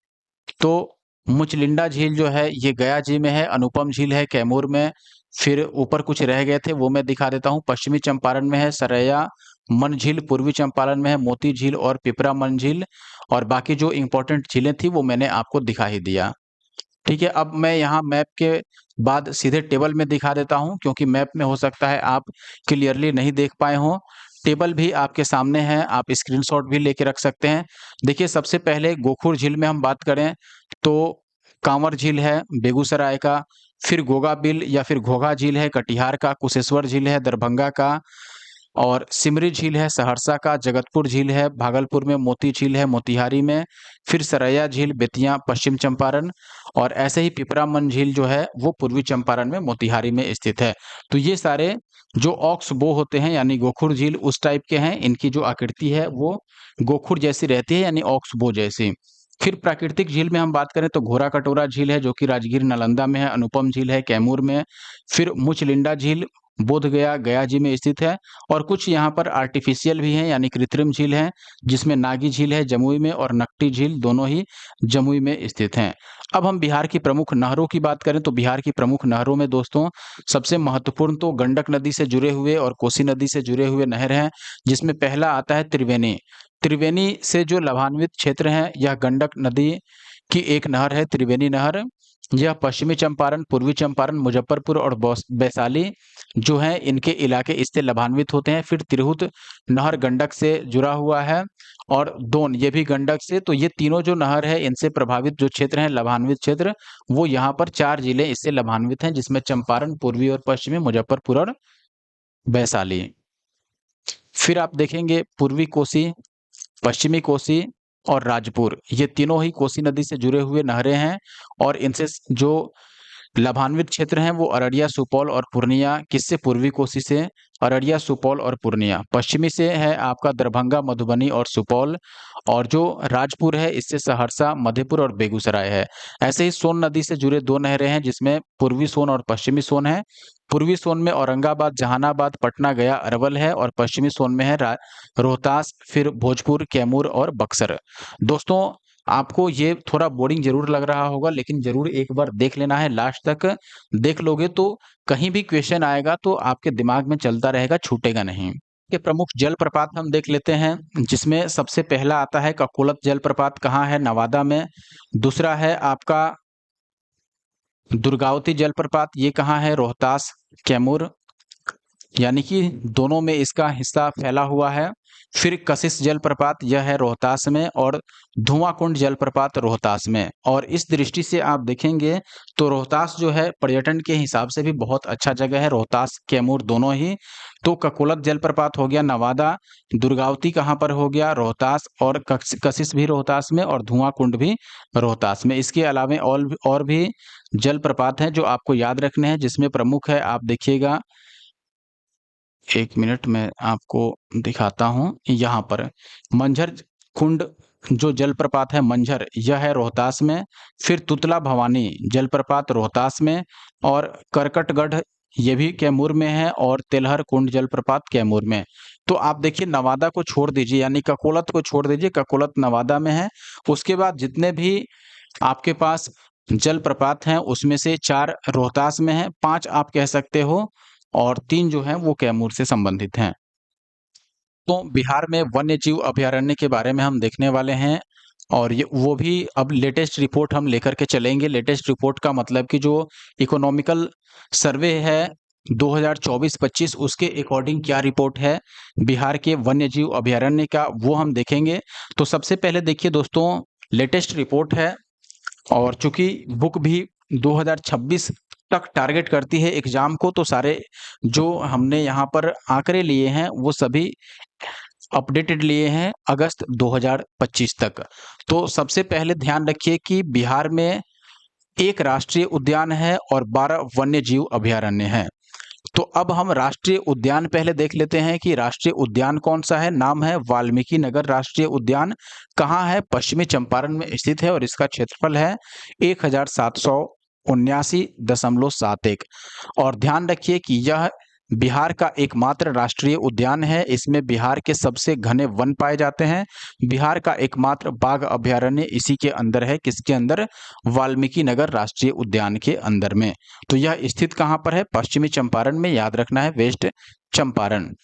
तो मुचलिंडा झील जो है ये गया जी में है, अनुपम झील है कैमूर में, फिर ऊपर कुछ रह गए थे वो मैं दिखा देता हूँ। पश्चिमी चंपारण में है सरैया मन झील, पूर्वी चंपारण में है मोती झील और पिपरा मन झील, और बाकी जो इम्पोर्टेंट झीलें थी वो मैंने आपको दिखा ही दिया। ठीक है, अब मैं यहाँ मैप के बाद सीधे टेबल में दिखा देता हूँ, क्योंकि मैप में हो सकता है आप क्लियरली नहीं देख पाए हों। टेबल भी आपके सामने है, आप स्क्रीनशॉट भी लेके रख सकते हैं। देखिए सबसे पहले गोखुर झील में हम बात करें तो कांवर झील है बेगूसराय का, फिर गोगाबिल या फिर घोघा झील है कटिहार का, कुशेश्वर झील है दरभंगा का, और सिमरी झील है सहरसा का, जगतपुर झील है भागलपुर में, मोती झील है मोतिहारी में, फिर सरैया झील बेतिया पश्चिम चंपारण, और ऐसे ही पिपरामन झील जो है वो पूर्वी चंपारण में मोतिहारी में स्थित है। तो ये सारे जो ऑक्स बो होते हैं यानी गोखुर झील उस टाइप के हैं, इनकी जो आकृति है वो गोखुर जैसी रहती है यानी ऑक्स बो जैसी। फिर प्राकृतिक झील में हम बात करें तो घोरा कटोरा झील है जो कि राजगीर नालंदा में है, अनुपम झील है कैमूर में, फिर मुचलिंडा झील बोधगया गया जी में स्थित है, और कुछ यहाँ पर आर्टिफिशियल भी हैं यानी कृत्रिम झील हैं, जिसमें नागी झील है जमुई में और नकटी झील दोनों ही जमुई में स्थित हैं। अब हम बिहार की प्रमुख नहरों की बात करें तो बिहार की प्रमुख नहरों में दोस्तों सबसे महत्वपूर्ण तो गंडक नदी से जुड़े हुए और कोसी नदी से जुड़े हुए नहर हैं, जिसमें पहला आता है त्रिवेणी। त्रिवेणी से जो लाभान्वित क्षेत्र हैं यह गंडक नदी की एक नहर है त्रिवेणी नहर। यह पश्चिमी चंपारण, पूर्वी चंपारण, मुजफ्फरपुर और वैशाली जो है इनके इलाके इससे लाभान्वित होते हैं। फिर तिरहुत नहर गंडक से जुड़ा हुआ है और दोन ये भी गंडक से, तो ये तीनों जो नहर है इनसे प्रभावित जो क्षेत्र हैं लाभान्वित क्षेत्र, वो यहाँ पर 4 जिले इससे लाभान्वित हैं, जिसमें चंपारण, पूर्वी और पश्चिमी, मुजफ्फरपुर और वैशाली। फिर आप देखेंगे पूर्वी कोसी, पश्चिमी कोसी और राजपुर, ये तीनों ही कोसी नदी से जुड़े हुए नहरें हैं, और इनसे जो लाभान्वित क्षेत्र हैं वो अररिया, सुपौल और पूर्णिया। किससे? पूर्वी कोसी से अररिया, सुपौल और पूर्णिया। पश्चिमी से है आपका दरभंगा, मधुबनी और सुपौल, और जो राजपुर है इससे सहरसा, मधेपुर और बेगूसराय है। ऐसे ही सोन नदी से जुड़े 2 नहरें हैं, जिसमें पूर्वी सोन और पश्चिमी सोन है। पूर्वी सोन में औरंगाबाद, जहानाबाद, पटना, गया, अरवल है, और पश्चिमी सोन में है रोहतास, फिर भोजपुर, कैमूर और बक्सर। दोस्तों आपको ये थोड़ा बोरिंग ज़रूर लग रहा होगा, लेकिन ज़रूर एक बार देख लेना है, लास्ट तक देख लोगे तो कहीं भी क्वेश्चन आएगा तो आपके दिमाग में चलता रहेगा, छूटेगा नहीं। के प्रमुख जलप्रपात हम देख लेते हैं, जिसमें सबसे पहला आता है ककोलत जलप्रपात, कहाँ है? नवादा में। दूसरा है आपका दुर्गावती जलप्रपात, ये कहाँ है? रोहतास, कैमूर, यानी कि दोनों में इसका हिस्सा फैला हुआ है। फिर कशिश जलप्रपात यह है रोहतास में, और धुआं कुंड जलप्रपात रोहतास में। और इस दृष्टि से आप देखेंगे तो रोहतास जो है पर्यटन के हिसाब से भी बहुत अच्छा जगह है, रोहतास कैमूर दोनों ही। तो ककोलत जलप्रपात हो गया नवादा, दुर्गावती कहाँ पर हो गया रोहतास, और कशिश भी रोहतास में, और धुआं कुंड भी रोहतास में। इसके अलावा और भी जलप्रपात हैं जो आपको याद रखने हैं, जिसमें प्रमुख है, आप देखिएगा, 1 मिनट मैं आपको दिखाता हूँ। यहाँ पर मंझर कुंड जो जलप्रपात है मंझर, यह है रोहतास में। फिर तुतला भवानी जलप्रपात रोहतास में, और करकटगढ़ ये भी कैमूर में है, और तेलहर कुंड जलप्रपात कैमूर में। तो आप देखिए नवादा को छोड़ दीजिए, यानी ककोलत को छोड़ दीजिए, ककोलत नवादा में है। उसके बाद जितने भी आपके पास जलप्रपात हैं उसमें से 4 रोहतास में हैं, 5 आप कह सकते हो, और 3 जो हैं वो कैमूर से संबंधित हैं। तो बिहार में वन्य जीव अभयारण्य के बारे में हम देखने वाले हैं, और ये वो भी अब लेटेस्ट रिपोर्ट हम लेकर के चलेंगे। लेटेस्ट रिपोर्ट का मतलब कि जो इकोनॉमिकल सर्वे है 2024-25 उसके अकॉर्डिंग क्या रिपोर्ट है बिहार के वन्य जीव अभयारण्य का, वो हम देखेंगे। तो सबसे पहले देखिए दोस्तों, लेटेस्ट रिपोर्ट है, और चूंकि बुक भी 2026 तक टारगेट करती है एग्जाम को, तो सारे जो हमने यहाँ पर आंकड़े लिए हैं वो सभी अपडेटेड लिए हैं अगस्त 2025 तक। तो सबसे पहले ध्यान रखिए कि बिहार में 1 राष्ट्रीय उद्यान है और 12 वन्य जीव अभयारण्य हैं। तो अब हम राष्ट्रीय उद्यान पहले देख लेते हैं कि राष्ट्रीय उद्यान कौन सा है। नाम है वाल्मीकि नगर राष्ट्रीय उद्यान। कहाँ है? पश्चिमी चंपारण में स्थित है, और इसका क्षेत्रफल है 1779.71। और ध्यान रखिए कि यह बिहार का एकमात्र राष्ट्रीय उद्यान है। इसमें बिहार के सबसे घने वन पाए जाते हैं। बिहार का एकमात्र बाघ अभयारण्य इसी के अंदर है। किसके अंदर? वाल्मीकि नगर राष्ट्रीय उद्यान के अंदर में। तो यह स्थित कहाँ पर है? पश्चिमी चंपारण में, याद रखना है, वेस्ट चंपारण।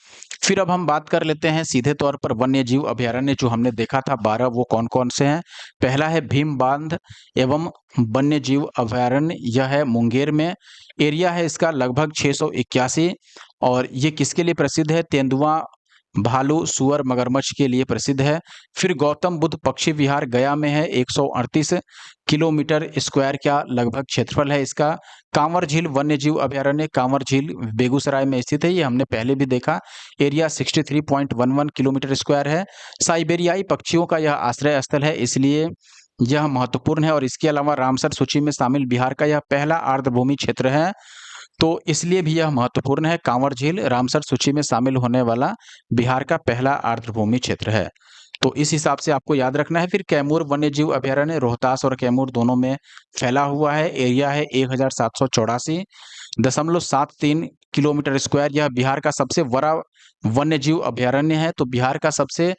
फिर अब हम बात कर लेते हैं सीधे तौर पर वन्य जीव अभयारण्य जो हमने देखा था 12, वो कौन कौन से हैं। पहला है भीम बांध एवं वन्य जीव अभयारण्य, यह है मुंगेर में। एरिया है इसका लगभग 681, और ये किसके लिए प्रसिद्ध है? तेंदुआ, भालू, सुअर, मगरमच्छ के लिए प्रसिद्ध है। फिर गौतम बुद्ध पक्षी विहार गया में है, 138 किलोमीटर स्क्वायर का लगभग क्षेत्रफल है इसका। कांवर झील वन्य जीव अभयारण्य, कांवर झील बेगूसराय में स्थित है, ये हमने पहले भी देखा। एरिया 63.11 किलोमीटर स्क्वायर है। साइबेरियाई पक्षियों का यह आश्रय स्थल है, इसलिए यह महत्वपूर्ण है। और इसके अलावा रामसर सूची में शामिल बिहार का यह पहला आर्द्रभूमि क्षेत्र है, तो इसलिए भी यह महत्वपूर्ण है। कांवर झील रामसर सूची में शामिल होने वाला बिहार का पहला आर्द्रभूमि क्षेत्र है, तो इस हिसाब से आपको याद रखना है। फिर कैमूर वन्य जीव अभयारण्य रोहतास और कैमूर दोनों में फैला हुआ है। एरिया है 1784.73 किलोमीटर स्क्वायर। यह बिहार का सबसे बड़ा वन्य जीव अभयारण्य है। तो बिहार का सबसे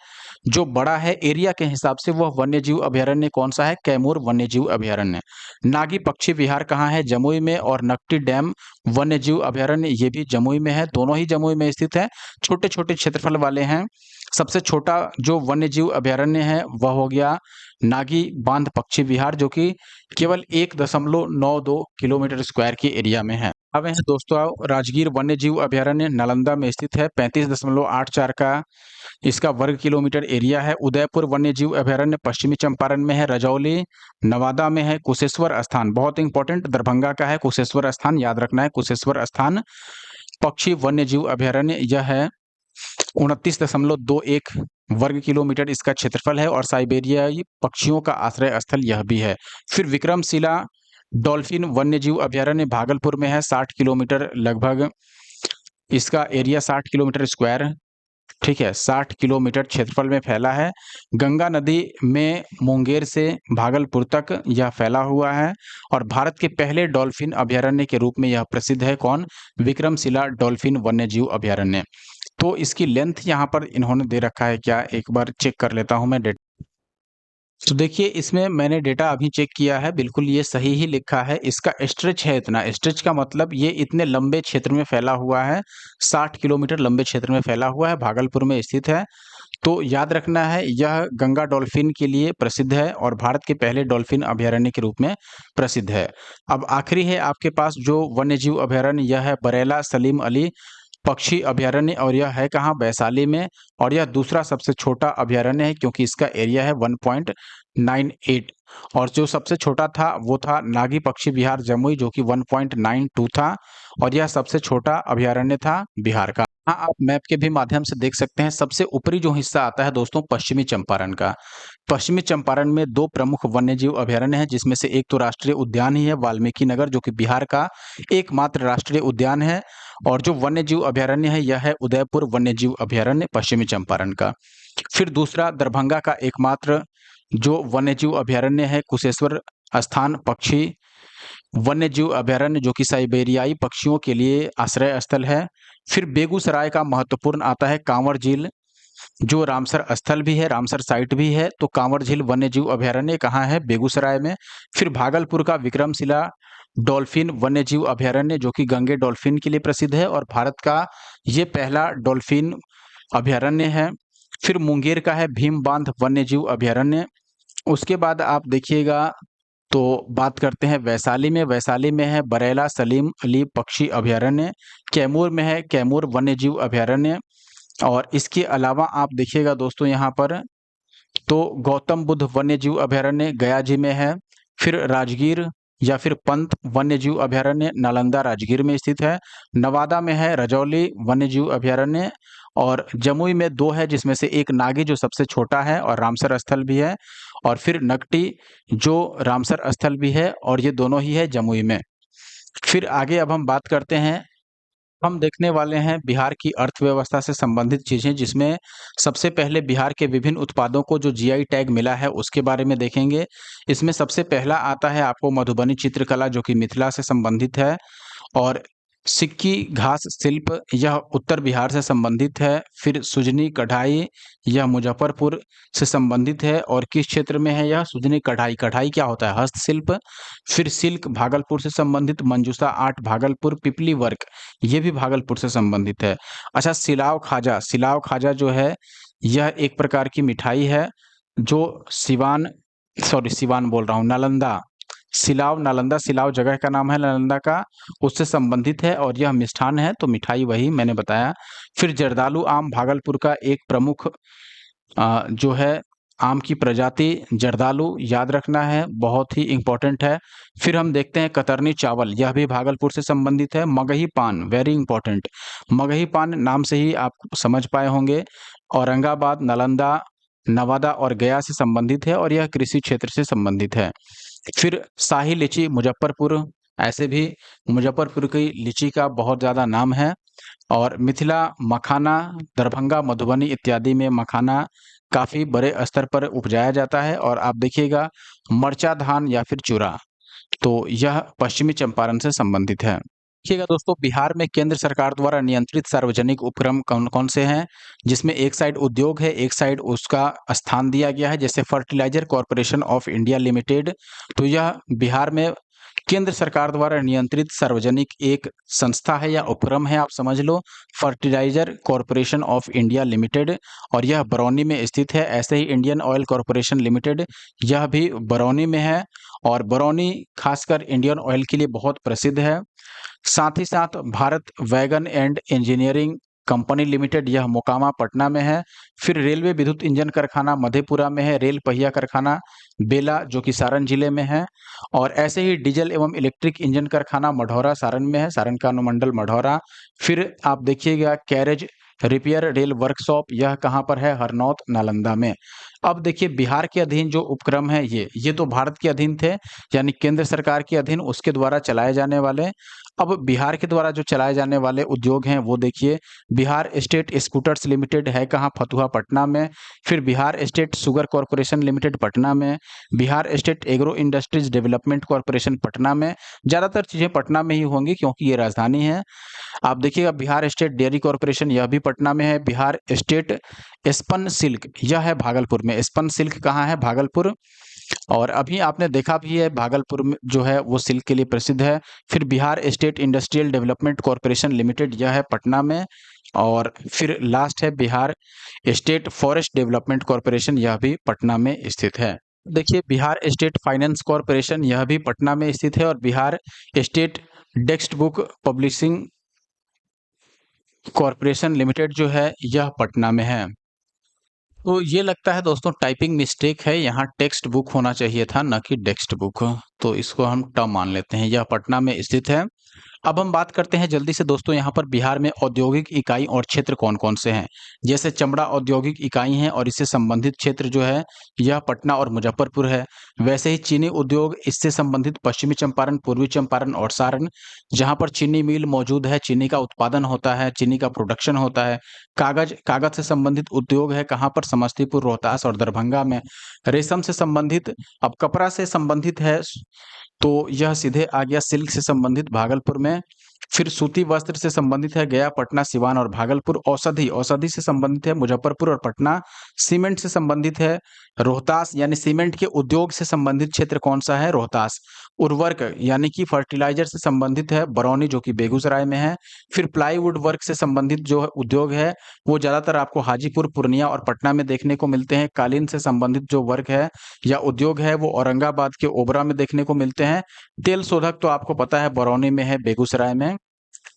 जो बड़ा है एरिया के हिसाब से वह वन्य जीव अभयारण्य कौन सा है? कैमूर वन्य जीव अभयारण्य। नागी पक्षी विहार कहाँ है? जमुई में। और नकटी डैम वन्य जीव अभयारण्य ये भी जमुई में है, दोनों ही जमुई में स्थित है। छोटे छोटे क्षेत्रफल वाले हैं। सबसे छोटा जो वन्य जीव अभयारण्य है वह हो गया नागी बांध पक्षी विहार, जो कि केवल 1.92 किलोमीटर स्क्वायर के एरिया में है। अब है दोस्तों राजगीर वन्य जीव अभयारण्य, नालंदा में स्थित है। 35.84 का इसका वर्ग किलोमीटर एरिया है। उदयपुर वन्य जीव अभयारण्य पश्चिमी चंपारण में है। रजौली नवादा में है। कुशेश्वर स्थान बहुत इंपॉर्टेंट, दरभंगा का है कुशेश्वर स्थान, याद रखना है। कुशेश्वर स्थान पक्षी वन्य जीव अभयारण्य, यह है 29.21 वर्ग किलोमीटर इसका क्षेत्रफल है। और साइबेरियाई पक्षियों का आश्रय स्थल यह भी है। फिर विक्रमशिला डॉल्फिन वन्य जीव अभयारण्य भागलपुर में है, 60 किलोमीटर लगभग इसका एरिया, 60 किलोमीटर स्क्वायर, ठीक है, 60 किलोमीटर क्षेत्रफल में फैला है। गंगा नदी में मुंगेर से भागलपुर तक यह फैला हुआ है। और भारत के पहले डॉल्फिन अभयारण्य के रूप में यह प्रसिद्ध है। कौन? विक्रमशिला डॉल्फिन वन्य जीव अभयारण्य। तो इसकी लेंथ यहाँ पर इन्होंने दे रखा है क्या, एक बार चेक कर लेता हूँ मैं डेटा। तो देखिए इसमें मैंने डेटा अभी चेक किया है, बिल्कुल ये सही ही लिखा है। इसका स्ट्रेच है इतना, स्ट्रेच का मतलब ये इतने लंबे क्षेत्र में फैला हुआ है, 60 किलोमीटर लंबे क्षेत्र में फैला हुआ है, भागलपुर में स्थित है। तो याद रखना है यह गंगा डॉल्फिन के लिए प्रसिद्ध है और भारत के पहले डॉल्फिन अभयारण्य के रूप में प्रसिद्ध है। अब आखिरी है आपके पास जो वन्यजीव अभयारण्य, यह है बरेला सलीम अली पक्षी अभयारण्य और यह है कहाँ? वैशाली में। और यह दूसरा सबसे छोटा अभयारण्य है क्योंकि इसका एरिया है 1.98 और जो सबसे छोटा था वो था नागी पक्षी विहार जमुई जो कि 1.92 था और यह सबसे छोटा अभयारण्य था बिहार का। हाँ, आप मैप के भी माध्यम से देख सकते हैं। सबसे ऊपरी जो हिस्सा आता है दोस्तों पश्चिमी चंपारण का। पश्चिमी चंपारण में 2 प्रमुख वन्यजीव अभयारण्य हैं जिसमें से एक तो राष्ट्रीय उद्यान ही है वाल्मीकि नगर जो कि बिहार का एकमात्र राष्ट्रीय उद्यान है और जो वन्यजीव अभयारण्य है यह है उदयपुर वन्यजीव अभयारण्य पश्चिमी चंपारण का। फिर दूसरा दरभंगा का एकमात्र जो वन्यजीव अभयारण्य है कुशेश्वर स्थान पक्षी वन्यजीव अभयारण्य जो कि साइबेरियाई पक्षियों के लिए आश्रय स्थल है। फिर बेगूसराय का महत्वपूर्ण आता है कांवर झील जो रामसर स्थल भी है, रामसर साइट भी है। तो कांवर झील वन्यजीव अभयारण्य कहाँ है? बेगूसराय में। फिर भागलपुर का विक्रमशिला डॉल्फिन वन्यजीव अभयारण्य जो कि गंगे डॉल्फिन के लिए प्रसिद्ध है और भारत का ये पहला डॉल्फिन अभयारण्य है। फिर मुंगेर का है भीम बांध वन्यजीव अभयारण्य। उसके बाद आप देखिएगा तो बात करते हैं वैशाली में। वैशाली में है बरेला सलीम अली पक्षी अभयारण्य। कैमूर में है कैमूर वन्यजीव अभयारण्य। और इसके अलावा आप देखिएगा दोस्तों यहाँ पर तो गौतम बुद्ध वन्यजीव अभयारण्य गया जी में है। फिर राजगीर या फिर पंत वन्यजीव अभयारण्य नालंदा राजगीर में स्थित है। नवादा में है रजौली वन्यजीव अभयारण्य और जमुई में 2 है जिसमें से एक नागी जो सबसे छोटा है और रामसर स्थल भी है और फिर नकटी जो रामसर स्थल भी है और ये दोनों ही है जमुई में। फिर आगे अब हम बात करते हैं हम देखने वाले हैं बिहार की अर्थव्यवस्था से संबंधित चीजें जिसमें सबसे पहले बिहार के विभिन्न उत्पादों को जो जीआई टैग मिला है उसके बारे में देखेंगे। इसमें सबसे पहला आता है आपको मधुबनी चित्रकला जो कि मिथिला से संबंधित है और सिक्की घास शिल्प यह उत्तर बिहार से संबंधित है। फिर सुजनी कढ़ाई यह मुजफ्फरपुर से संबंधित है और किस क्षेत्र में है यह सुजनी कढ़ाई? कढ़ाई क्या होता है? हस्तशिल्प। फिर सिल्क भागलपुर से संबंधित मंजूसा आर्ट भागलपुर पिपली वर्क ये भी भागलपुर से संबंधित है। अच्छा सिलाव खाजा जो है यह एक प्रकार की मिठाई है जो सिवान बोल रहा हूँ नालंदा नालंदा सिलाव जगह का नाम है नालंदा का उससे संबंधित है और यह मिष्ठान है तो मिठाई वही मैंने बताया। फिर जर्दालू आम भागलपुर का एक प्रमुख जो है आम की प्रजाति जर्दालू याद रखना है बहुत ही इम्पोर्टेंट है। फिर हम देखते हैं कतरनी चावल यह भी भागलपुर से संबंधित है। मगही पान वेरी इंपॉर्टेंट मगही पान नाम से ही आप समझ पाए होंगे औरंगाबाद नालंदा नवादा और गया से संबंधित है और यह कृषि क्षेत्र से संबंधित है। फिर शाही लीची मुजफ्फरपुर ऐसे भी मुजफ्फरपुर की लीची का बहुत ज़्यादा नाम है और मिथिला मखाना दरभंगा मधुबनी इत्यादि में मखाना काफ़ी बड़े स्तर पर उपजाया जाता है। और आप देखिएगा मरचा धान या फिर चूरा तो यह पश्चिमी चंपारण से संबंधित है। देखिएगा दोस्तों बिहार में केंद्र सरकार द्वारा नियंत्रित सार्वजनिक उपक्रम कौन कौन से हैं जिसमें एक साइड उद्योग है एक साइड उसका स्थान दिया गया है जैसे fertilizer corporation of India limited तो यह बिहार में केंद्र सरकार द्वारा नियंत्रित सार्वजनिक एक संस्था है या उपक्रम है आप समझ लो fertilizer corporation of India limited और यह बरौनी में स्थित है। ऐसे ही इंडियन ऑयल कॉरपोरेशन लिमिटेड यह भी बरौनी में है और बरौनी खासकर इंडियन ऑयल के लिए बहुत प्रसिद्ध है। साथ ही साथ Bharat wagon and engineering company limited यह मोकामा पटना में है। फिर रेलवे विद्युत इंजन कारखाना मधेपुरा में है। रेल पहिया कारखाना बेला जो कि सारण जिले में है और ऐसे ही डीजल एवं इलेक्ट्रिक इंजन कारखाना मढ़ौरा सारण में है सारण का अनुमंडल मढ़ौरा। फिर आप देखिएगा कैरेज रिपेयर रेल वर्कशॉप यह कहाँ पर है? हरनौत नालंदा में। अब देखिए बिहार के अधीन जो उपक्रम है ये तो भारत के अधीन थे यानी केंद्र सरकार के अधीन उसके द्वारा चलाए जाने वाले। अब बिहार के द्वारा जो चलाए जाने वाले उद्योग हैं वो देखिए बिहार स्टेट स्कूटर्स लिमिटेड है कहाँ? फतुहा पटना में। फिर Bihar state sugar corporation limited Patna में। Bihar state agro industries development corporation Patna में। ज़्यादातर चीज़ें पटना में ही होंगी क्योंकि ये राजधानी है। आप देखिएगा बिहार स्टेट डेयरी कॉरपोरेशन यह भी पटना में है। बिहार स्टेट स्पन सिल्क यह है भागलपुर में। स्पन सिल्क कहाँ है? भागलपुर। और अभी आपने देखा भी है भागलपुर में जो है वो सिल्क के लिए प्रसिद्ध है। फिर Bihar state industrial development corporation limited यह है पटना में और फिर लास्ट है Bihar state forest development corporation यह भी पटना में स्थित है। देखिए बिहार स्टेट फाइनेंस कॉरपोरेशन यह भी पटना में स्थित है और Bihar state text book publishing corporation limited जो है यह पटना में है। तो ये लगता है दोस्तों टाइपिंग मिस्टेक है, यहाँ टेक्स्ट बुक होना चाहिए था, ना कि डेक्स्ट बुक। तो इसको हम ट मान लेते हैं। यह पटना में स्थित है। अब हम बात करते हैं जल्दी से दोस्तों, यहाँ पर बिहार में औद्योगिक इकाई और क्षेत्र कौन-कौन से हैं। जैसे चमड़ा औद्योगिक इकाई है और इससे संबंधित क्षेत्र जो है यह पटना और मुजफ्फरपुर है। वैसे ही चीनी उद्योग, इससे संबंधित पश्चिमी चंपारण, पूर्वी चंपारण और सारण, जहाँ पर चीनी मिल मौजूद है, चीनी का उत्पादन होता है, चीनी का प्रोडक्शन होता है। कागज से संबंधित उद्योग है कहाँ पर, समस्तीपुर, रोहतास और दरभंगा में। रेशम से संबंधित, अब कपड़ा से संबंधित है तो यह सीधे आ गया सिल्क से संबंधित भागलपुर में। फिर सूती वस्त्र से संबंधित है गया, पटना, सिवान और भागलपुर। औषधि से संबंधित है मुजफ्फरपुर और पटना। सीमेंट से संबंधित है रोहतास, यानी सीमेंट के उद्योग से संबंधित क्षेत्र कौन सा है, रोहतास। उर्वरक यानी कि फर्टिलाइजर से संबंधित है बरौनी, जो कि बेगूसराय में है। फिर प्लाईवुड वर्क से संबंधित जो उद्योग है वो ज्यादातर आपको हाजीपुर, पूर्णिया और पटना में देखने को मिलते हैं। कालीन से संबंधित जो वर्क है या उद्योग है वो औरंगाबाद के ओबरा में देखने को मिलते हैं। तेल शोधक तो आपको पता है बरौनी में है, बेगूसराय में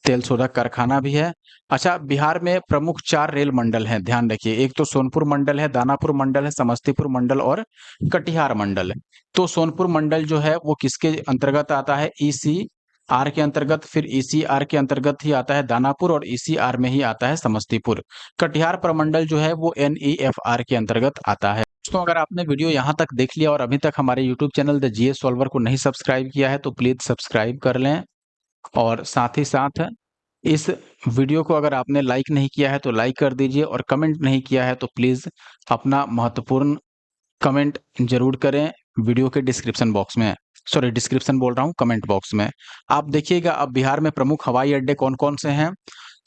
तेल शोधक कारखाना भी है। अच्छा, बिहार में प्रमुख 4 रेल मंडल हैं, ध्यान रखिए। एक तो सोनपुर मंडल है, दानापुर मंडल है, समस्तीपुर मंडल और कटिहार मंडल। तो सोनपुर मंडल जो है वो किसके अंतर्गत आता है, ईसीआर के अंतर्गत। फिर ईसीआर के अंतर्गत ही आता है दानापुर और ईसीआर में ही आता है समस्तीपुर। कटिहार प्रमंडल जो है वो एनईएफआर के अंतर्गत आता है। दोस्तों, अगर आपने वीडियो यहाँ तक देख लिया और अभी तक हमारे YouTube channel the GS solver को नहीं सब्सक्राइब किया है तो प्लीज सब्सक्राइब कर लें। और साथ ही साथ इस वीडियो को अगर आपने लाइक नहीं किया है तो लाइक कर दीजिए, और कमेंट नहीं किया है तो प्लीज अपना महत्वपूर्ण कमेंट जरूर करें वीडियो के डिस्क्रिप्शन बॉक्स में। सॉरी, डिस्क्रिप्शन बोल रहा हूँ, कमेंट बॉक्स में। आप देखिएगा अब बिहार में प्रमुख हवाई अड्डे कौन कौन से हैं।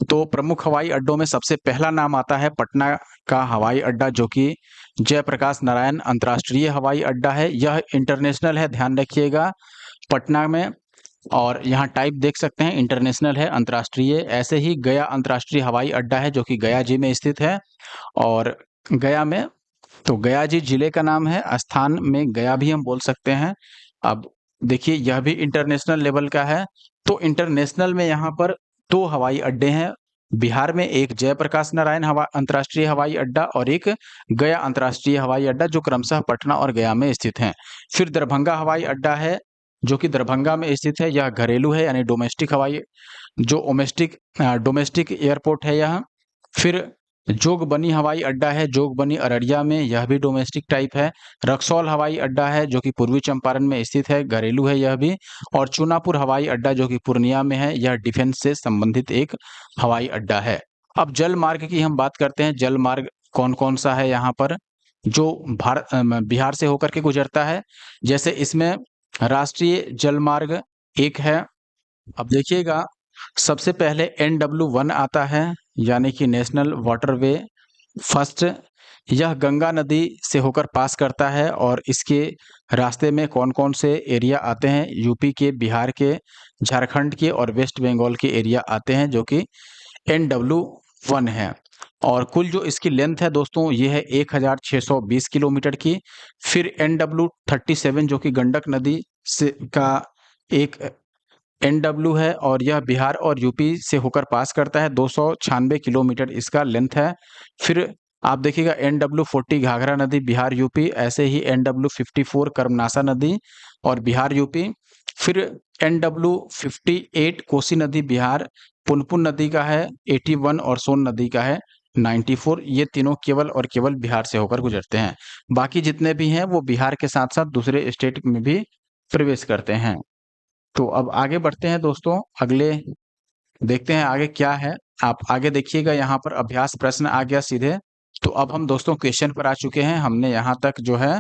तो प्रमुख हवाई अड्डों में सबसे पहला नाम आता है पटना का हवाई अड्डा, जो कि जयप्रकाश नारायण अंतर्राष्ट्रीय हवाई अड्डा है। यह इंटरनेशनल है, ध्यान रखिएगा, पटना में। और यहाँ टाइप देख सकते हैं, इंटरनेशनल है, अंतर्राष्ट्रीय। ऐसे ही गया अंतर्राष्ट्रीय हवाई अड्डा है जो कि गया जी में स्थित है। और गया में, तो गया जी जिले का नाम है, स्थान में गया भी हम बोल सकते हैं। अब देखिए यह भी इंटरनेशनल लेवल का है। तो इंटरनेशनल में यहाँ पर 2 हवाई अड्डे हैं बिहार में, एक जयप्रकाश नारायण अंतर्राष्ट्रीय हवाई अड्डा और एक गया अंतर्राष्ट्रीय हवाई अड्डा, जो क्रमशः पटना और गया में स्थित हैं। फिर दरभंगा हवाई अड्डा है जो कि दरभंगा में स्थित है। यह घरेलू है, यानी डोमेस्टिक हवाई, जो डोमेस्टिक एयरपोर्ट है यह। फिर जोगबनी हवाई अड्डा है, जोगबनी अररिया में, यह भी डोमेस्टिक टाइप है। रक्सौल हवाई अड्डा है जो कि पूर्वी चंपारण में स्थित है, घरेलू है यह भी। और चुनापुर हवाई अड्डा जो कि पूर्णिया में है, यह डिफेंस से संबंधित एक हवाई अड्डा है। अब जल मार्ग की हम बात करते हैं। जल मार्ग कौन कौन सा है यहाँ पर, जो बिहार से होकर के गुजरता है। जैसे इसमें राष्ट्रीय जल मार्ग एक है। अब देखिएगा, सबसे पहले NW1 आता है, यानी कि नेशनल वाटरवे फर्स्ट। यह गंगा नदी से होकर पास करता है और इसके रास्ते में कौन-कौन से एरिया आते हैं, यूपी के, बिहार के, झारखंड के और वेस्ट बंगाल के एरिया आते हैं, जो कि NW1 है। और कुल जो इसकी लेंथ है दोस्तों ये है 1620 किलोमीटर की। फिर NW37 जो कि गंडक नदी से का एक NW है और यह बिहार और यूपी से होकर पास करता है, 296 किलोमीटर इसका लेंथ है। फिर आप देखिएगा NW40 घाघरा नदी, बिहार यूपी। ऐसे ही NW54 कर्मनासा नदी और बिहार यूपी। फिर NW58 कोसी नदी बिहार, पुनपुन नदी का है 81 और सोन नदी का है 94। ये तीनों केवल और केवल बिहार से होकर गुजरते हैं। बाकी जितने भी हैं वो बिहार के साथ साथ दूसरे स्टेट में भी प्रवेश करते हैं। तो अब आगे बढ़ते हैं दोस्तों, अगले देखते हैं आगे क्या है। आप आगे देखिएगा, यहाँ पर अभ्यास प्रश्न आ गया सीधे। तो अब हम दोस्तों क्वेश्चन पर आ चुके हैं। हमने यहाँ तक जो है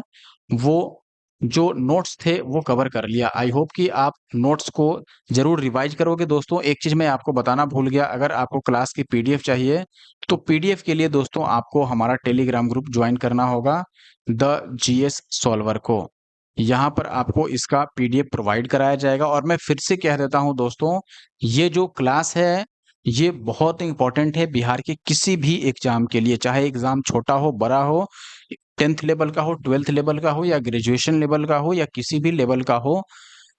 वो जो नोट्स थे वो कवर कर लिया। आई होप कि आप नोट्स को जरूर रिवाइज करोगे। दोस्तों, एक चीज मैं आपको बताना भूल गया, अगर आपको क्लास की पीडीएफ चाहिए तो पीडीएफ के लिए दोस्तों आपको हमारा टेलीग्राम ग्रुप ज्वाइन करना होगा, द जीएस सॉल्वर को। यहाँ पर आपको इसका पीडीएफ प्रोवाइड कराया जाएगा। और मैं फिर से कह देता हूँ दोस्तों, ये जो क्लास है ये बहुत इंपॉर्टेंट है बिहार के किसी भी एग्जाम के लिए, चाहे एग्जाम छोटा हो, बड़ा हो, 10th लेवल का हो, 12th लेवल का हो या ग्रेजुएशन लेवल का हो या किसी भी लेवल का हो।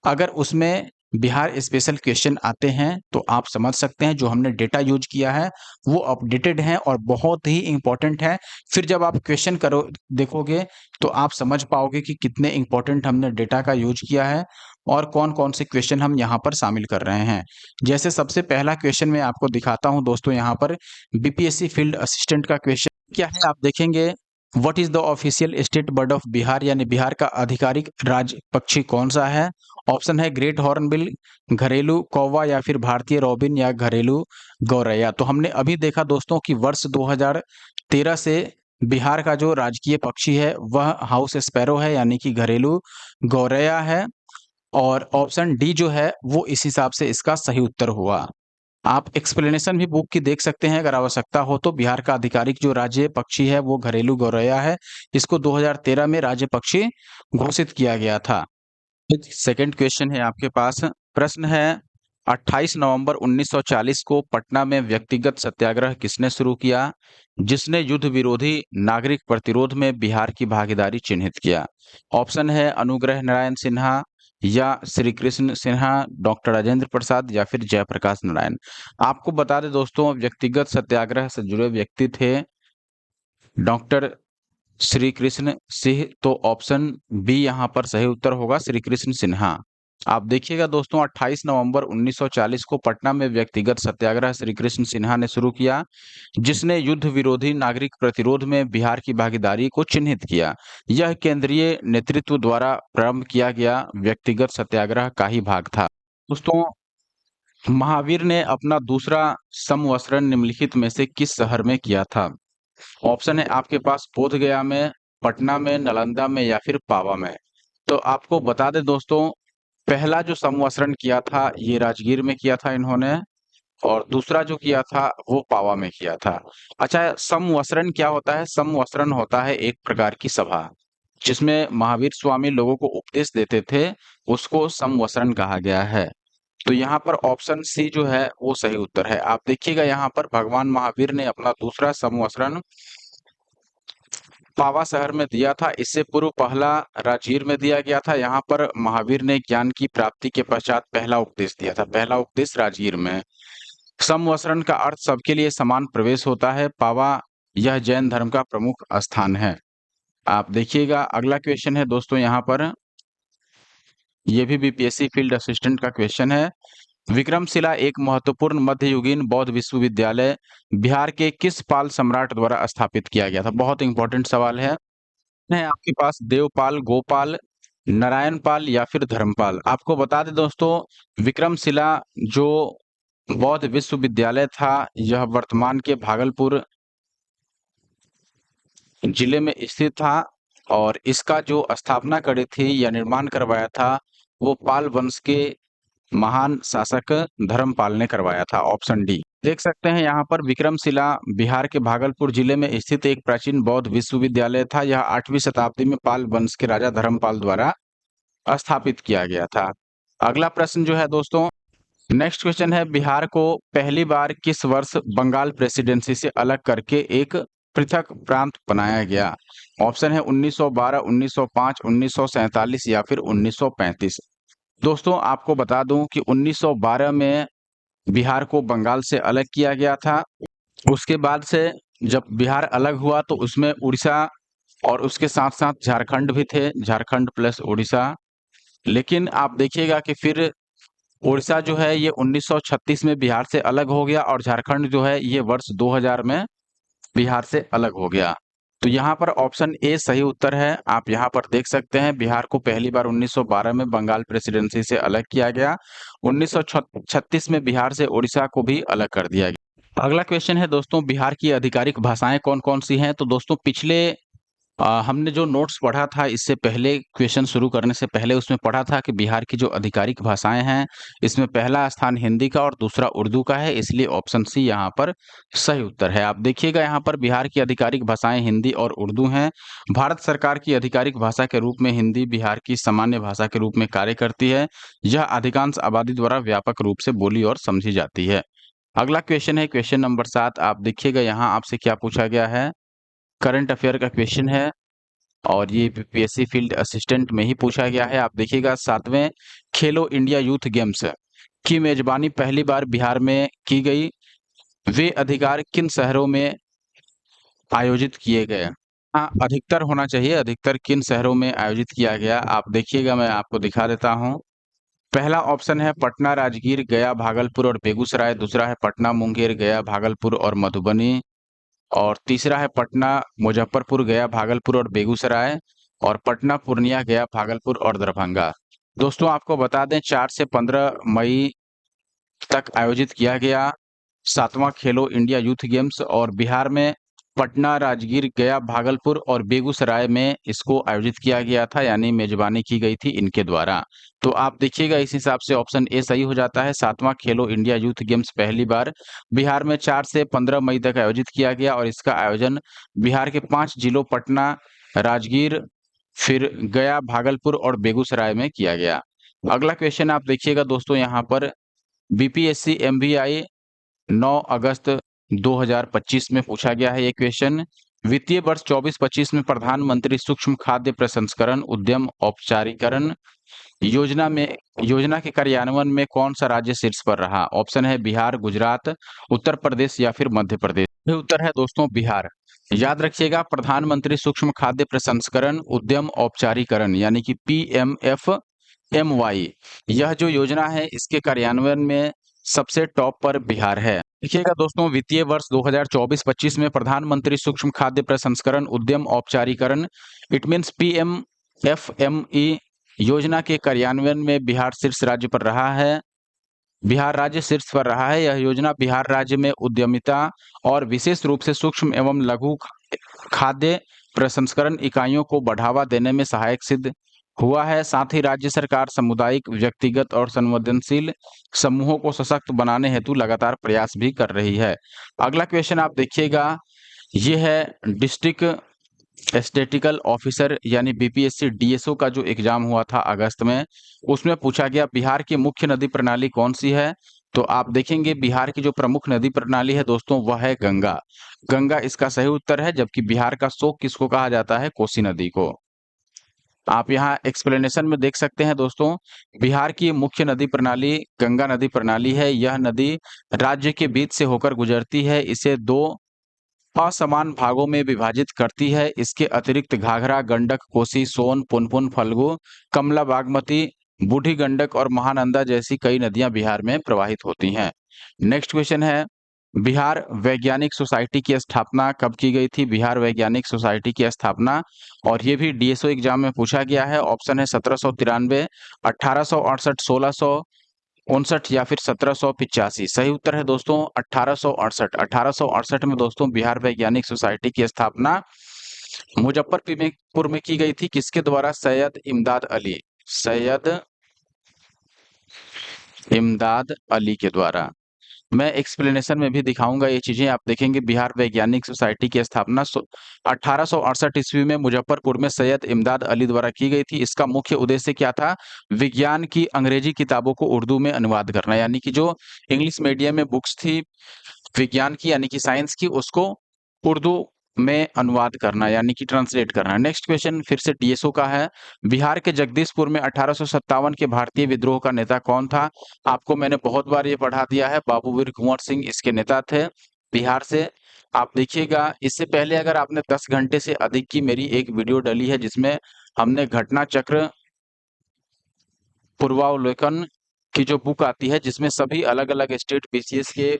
अगर उसमें बिहार स्पेशल क्वेश्चन आते हैं तो आप समझ सकते हैं जो हमने डेटा यूज किया है वो अपडेटेड है और बहुत ही इंपॉर्टेंट है। फिर जब आप क्वेश्चन करो देखोगे तो आप समझ पाओगे कि कितने इंपॉर्टेंट हमने डेटा का यूज किया है और कौन-कौन से क्वेश्चन हम यहाँ पर शामिल कर रहे हैं। जैसे सबसे पहला क्वेश्चन मैं आपको दिखाता हूँ दोस्तों यहाँ पर बीपीएससी फील्ड असिस्टेंट का क्वेश्चन क्या है आप देखेंगे what is the official state bird of Bihar यानी बिहार का आधिकारिक राज्य पक्षी कौन सा है? ऑप्शन है ग्रेट हॉर्नबिल, घरेलू कौवा या फिर भारतीय रॉबिन या घरेलू गौरैया। तो हमने अभी देखा दोस्तों कि वर्ष 2013 से बिहार का जो राजकीय पक्षी है वह हाउस स्पैरो है यानी कि घरेलू गौरैया है और ऑप्शन डी जो है वो इस हिसाब से इसका सही उत्तर हुआ। आप एक्सप्लेनेशन भी बुक की देख सकते हैं अगर आवश्यकता हो तो। बिहार का आधिकारिक जो राज्य पक्षी है वो घरेलू गौरैया है। इसको 2013 में राज्य पक्षी घोषित किया गया था। सेकंड क्वेश्चन है आपके पास। प्रश्न है 28 नवंबर 1940 को पटना में व्यक्तिगत सत्याग्रह किसने शुरू किया जिसने युद्ध विरोधी नागरिक प्रतिरोध में बिहार की भागीदारी चिन्हित किया? ऑप्शन है अनुग्रह नारायण सिन्हा या श्री कृष्ण सिन्हा, डॉक्टर राजेंद्र प्रसाद या फिर जयप्रकाश नारायण। आपको बता दें दोस्तों व्यक्तिगत सत्याग्रह से जुड़े व्यक्ति थे डॉक्टर श्री कृष्ण सिंह। तो ऑप्शन बी यहाँ पर सही उत्तर होगा श्री कृष्ण सिन्हा। आप देखिएगा दोस्तों 28 नवंबर 1940 को पटना में व्यक्तिगत सत्याग्रह श्री कृष्ण सिन्हा ने शुरू किया जिसने युद्ध विरोधी नागरिक प्रतिरोध में बिहार की भागीदारी को चिन्हित किया। यह केंद्रीय नेतृत्व द्वारा प्रारंभ किया गया व्यक्तिगत सत्याग्रह का ही भाग था। दोस्तों महावीर ने अपना दूसरा समवसरण निम्नलिखित में से किस शहर में किया था? ऑप्शन है आपके पास बोध गया में, पटना में, नालंदा में या फिर पावा में। तो आपको बता दें दोस्तों पहला जो समवसरण किया था ये राजगीर में किया था इन्होंने और दूसरा जो किया था वो पावा में किया था। अच्छा समवसरण क्या होता है? समवसरण होता है एक प्रकार की सभा जिसमें महावीर स्वामी लोगों को उपदेश देते थे, उसको समवसरण कहा गया है। तो यहाँ पर ऑप्शन सी जो है वो सही उत्तर है। आप देखिएगा यहाँ पर भगवान महावीर ने अपना दूसरा समवसरण पावा शहर में दिया था। इससे पूर्व पहला राजगीर में दिया गया था। यहाँ पर महावीर ने ज्ञान की प्राप्ति के पश्चात पहला उपदेश दिया था। पहला उपदेश राजगीर में। समवसरण का अर्थ सबके लिए समान प्रवेश होता है। पावा यह जैन धर्म का प्रमुख स्थान है। आप देखिएगा अगला क्वेश्चन है दोस्तों यहाँ पर ये भी बीपीएससी फील्ड असिस्टेंट का क्वेश्चन है। विक्रमशिला एक महत्वपूर्ण मध्ययुगीन बौद्ध विश्वविद्यालय बिहार के किस पाल सम्राट द्वारा स्थापित किया गया था? बहुत इंपॉर्टेंट सवाल है आपके पास देवपाल, गोपाल, नारायण पाल या फिर धर्मपाल। आपको बता दें दोस्तों विक्रमशिला जो बौद्ध विश्वविद्यालय था यह वर्तमान के भागलपुर जिले में स्थित था और इसका जो स्थापना करी थी या निर्माण करवाया था वो पाल वंश के महान शासक धर्मपाल ने करवाया था। Option D. देख सकते हैं यहाँ पर विक्रमशिला बिहार के भागलपुर जिले में स्थित एक प्राचीन बौद्ध विश्वविद्यालय था। यह 8वीं शताब्दी में पाल वंश के राजा धर्मपाल द्वारा स्थापित किया गया था। अगला प्रश्न जो है दोस्तों नेक्स्ट क्वेश्चन है बिहार को पहली बार किस वर्ष बंगाल प्रेसिडेंसी से अलग करके एक पृथक प्रांत बनाया गया? ऑप्शन है 1912, 1905, 1947 या फिर 1935। दोस्तों आपको बता दूं कि 1912 में बिहार को बंगाल से अलग किया गया था। उसके बाद से जब बिहार अलग हुआ तो उसमें उड़ीसा और उसके साथ-साथ झारखंड भी थे, झारखंड प्लस उड़ीसा। लेकिन आप देखिएगा कि फिर उड़ीसा जो है ये 1936 में बिहार से अलग हो गया और झारखंड जो है ये वर्ष 2000 में बिहार से अलग हो गया। तो यहाँ पर ऑप्शन ए सही उत्तर है। आप यहाँ पर देख सकते हैं बिहार को पहली बार 1912 में बंगाल प्रेसिडेंसी से अलग किया गया। 1936 में बिहार से उड़ीसा को भी अलग कर दिया गया। अगला क्वेश्चन है दोस्तों बिहार की आधिकारिक भाषाएं कौन-कौन सी हैं? तो दोस्तों पिछले हमने जो नोट्स पढ़ा था इससे पहले क्वेश्चन शुरू करने से पहले उसमें पढ़ा था कि बिहार की जो आधिकारिक भाषाएं हैं इसमें पहला स्थान हिंदी का और दूसरा उर्दू का है, इसलिए ऑप्शन सी यहाँ पर सही उत्तर है। आप देखिएगा यहाँ पर बिहार की आधिकारिक भाषाएं हिंदी और उर्दू हैं। भारत सरकार की आधिकारिक भाषा के रूप में हिंदी बिहार की सामान्य भाषा के रूप में कार्य करती है। यह अधिकांश आबादी द्वारा व्यापक रूप से बोली और समझी जाती है। अगला क्वेश्चन है क्वेश्चन नंबर 7। आप देखिएगा यहाँ आपसे क्या पूछा गया है? करंट अफेयर का क्वेश्चन है। और ये पीएससी फील्ड असिस्टेंट में ही पूछा गया है। आप देखिएगा 7वें खेलो इंडिया यूथ गेम्स की मेजबानी पहली बार बिहार में की गई। वे अधिकार किन शहरों में आयोजित किए गए? हाँ, अधिकतर होना चाहिए, अधिकतर किन शहरों में आयोजित किया गया? आप देखिएगा, मैं आपको दिखा देता हूँ। पहला ऑप्शन है पटना, राजगीर, गया, भागलपुर और बेगूसराय। दूसरा है पटना, मुंगेर, गया, भागलपुर और मधुबनी। और तीसरा है पटना, मुजफ्फरपुर, गया, भागलपुर और बेगूसराय। और पटना, पूर्णिया, गया, भागलपुर और दरभंगा। दोस्तों आपको बता दें 4 से 15 मई तक आयोजित किया गया 7वां खेलो इंडिया यूथ गेम्स, और बिहार में पटना, राजगीर, गया, भागलपुर और बेगूसराय में इसको आयोजित किया गया था, यानी मेजबानी की गई थी इनके द्वारा। तो आप देखिएगा इस हिसाब से ऑप्शन ए सही हो जाता है। 7वां खेलो इंडिया यूथ गेम्स पहली बार बिहार में 4 से 15 मई तक आयोजित किया गया, और इसका आयोजन बिहार के 5 जिलों पटना, राजगीर, फिर गया, भागलपुर और बेगूसराय में किया गया। अगला क्वेश्चन आप देखिएगा दोस्तों, यहाँ पर बीपीएससी एमवीआई 9 अगस्त 2025 में पूछा गया है ये क्वेश्चन। वित्तीय वर्ष 24-25 में प्रधानमंत्री सूक्ष्म खाद्य प्रसंस्करण उद्यम औपचारीकरण योजना के कार्यान्वयन में कौन सा राज्य शीर्ष पर रहा? ऑप्शन है बिहार, गुजरात, उत्तर प्रदेश या फिर मध्य प्रदेश। ये उत्तर है दोस्तों बिहार। याद रखिएगा, प्रधानमंत्री सूक्ष्म खाद्य प्रसंस्करण उद्यम औपचारीकरण यानी कि PMFMY, यह जो योजना है इसके कार्यान्वयन में सबसे टॉप पर बिहार है। देखिएगा दोस्तों, वित्तीय वर्ष 2024-25 में प्रधानमंत्री सूक्ष्म खाद्य प्रसंस्करण उद्यम औपचारीकरण इट मीन्स PMFME योजना के कार्यान्वयन में बिहार शीर्ष राज्य पर रहा है। बिहार राज्य शीर्ष पर रहा है। यह योजना बिहार राज्य में उद्यमिता और विशेष रूप से सूक्ष्म एवं लघु खाद्य प्रसंस्करण इकाइयों को बढ़ावा देने में सहायक सिद्ध हुआ है। साथ ही राज्य सरकार सामुदायिक, व्यक्तिगत और संवेदनशील समूहों को सशक्त बनाने हेतु लगातार प्रयास भी कर रही है। अगला क्वेश्चन आप देखिएगा, ये है डिस्ट्रिक्ट स्टैटिस्टिकल ऑफिसर यानी बीपीएससी डीएसओ का जो एग्जाम हुआ था अगस्त में, उसमें पूछा गया बिहार की मुख्य नदी प्रणाली कौन सी है? तो आप देखेंगे बिहार की जो प्रमुख नदी प्रणाली है दोस्तों वह है गंगा। गंगा इसका सही उत्तर है, जबकि बिहार का शोक किसको कहा जाता है? कोसी नदी को। आप यहाँ एक्सप्लेनेशन में देख सकते हैं दोस्तों, बिहार की मुख्य नदी प्रणाली गंगा नदी प्रणाली है। यह नदी राज्य के बीच से होकर गुजरती है, इसे दो असमान भागों में विभाजित करती है। इसके अतिरिक्त घाघरा, गंडक, कोसी, सोन, पुनपुन, फल्गु, कमला, बागमती, बूढ़ी गंडक और महानंदा जैसी कई नदियां बिहार में प्रवाहित होती हैं। नेक्स्ट क्वेश्चन है, बिहार वैज्ञानिक सोसाइटी की स्थापना कब की गई थी? बिहार वैज्ञानिक सोसाइटी की स्थापना, और ये भी डीएसओ एग्जाम में पूछा गया है। ऑप्शन है 1793, 1868, 1659 या फिर 1785। सही उत्तर है दोस्तों 1868। 1868 में दोस्तों बिहार वैज्ञानिक सोसाइटी की स्थापना मुजफ्फरपुर में की गई थी। किसके द्वारा? सैयद इमदाद अली, सैयद इमदाद अली के द्वारा। मैं एक्सप्लेनेशन में भी दिखाऊंगा ये चीजें, आप देखेंगे बिहार वैज्ञानिक सोसाइटी की स्थापना 1868 ईस्वी में मुजफ्फरपुर में सैयद इमदाद अली द्वारा की गई थी। इसका मुख्य उद्देश्य क्या था? विज्ञान की अंग्रेजी किताबों को उर्दू में अनुवाद करना, यानी कि जो इंग्लिश मीडियम में बुक्स थी विज्ञान की यानी कि साइंस की, उसको उर्दू में अनुवाद करना यानी कि ट्रांसलेट करना। नेक्स्ट क्वेश्चन फिर से डीएसओ का है, बिहार के जगदीशपुर में 1857 के भारतीय विद्रोह का नेता कौन था? आपको मैंने बहुत बार ये पढ़ा दिया है, बाबूवीर कुंवर सिंह इसके नेता थे बिहार से। आप देखिएगा, इससे पहले अगर आपने 10 घंटे से अधिक की मेरी एक वीडियो डली है जिसमें हमने घटना चक्र पूर्वावलोकन की जो बुक आती है जिसमें सभी अलग-अलग स्टेट बीसीएस के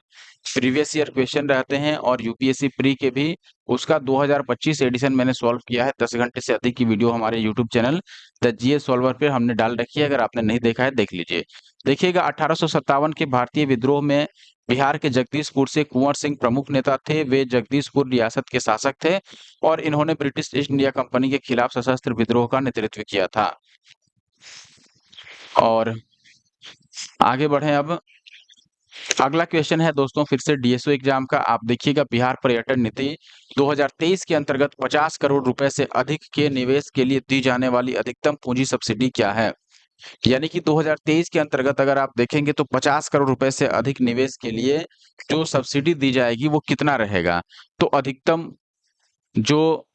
प्रीवियस ईयर क्वेश्चन रहते हैं और यूपीएससी प्री के भी, उसका 2025 एडिशन मैंने सॉल्व किया है। 10 घंटे से अधिक की वीडियो हमारे YouTube channel the GS solver पे हमने डाल रखी है, अगर आपने नहीं देखा है देख लीजिए। देखिएगा 1857 के भारतीय विद्रोह में बिहार के जगदीशपुर से कुंवर सिंह प्रमुख नेता थे। वे जगदीशपुर रियासत के शासक थे और इन्होंने ब्रिटिश ईस्ट इंडिया कंपनी के खिलाफ सशस्त्र विद्रोह का नेतृत्व किया था। और आगे बढ़े अब, अगला क्वेश्चन है दोस्तों फिर से डीएसओ एग्जाम का। आप देखिएगा, बिहार पर्यटन नीति 2023 के अंतर्गत 50 करोड़ रुपए से अधिक के निवेश के लिए दी जाने वाली अधिकतम पूंजी सब्सिडी क्या है? यानी कि 2023 के अंतर्गत अगर आप देखेंगे तो 50 करोड़ रुपए से अधिक निवेश के लिए जो सब्सिडी दी जाएगी वो कितना रहेगा? तो अधिकतम जो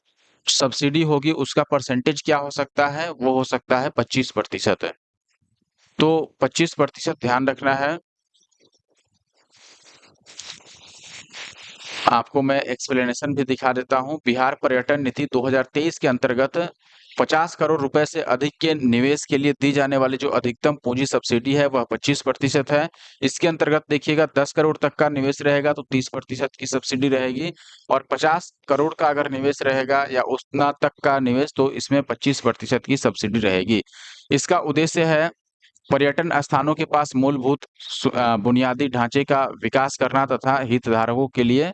सब्सिडी होगी उसका परसेंटेज क्या हो सकता है, वो हो सकता है 25%। तो 25% ध्यान रखना है। आपको मैं एक्सप्लेनेशन भी दिखा देता हूँ। बिहार पर्यटन नीति 2023 के अंतर्गत 50 करोड़ रुपए से अधिक के निवेश के लिए दी जाने वाली जो अधिकतम पूंजी सब्सिडी है वह 25% है। इसके अंतर्गत देखिएगा 10 करोड़ तक का निवेश रहेगा तो 30% की सब्सिडी रहेगी, और 50 करोड़ का अगर निवेश रहेगा या उतना तक का निवेश तो इसमें 25% की सब्सिडी रहेगी। इसका उद्देश्य है पर्यटन स्थानों के पास मूलभूत बुनियादी ढांचे का विकास करना तथा हितधारकों के लिए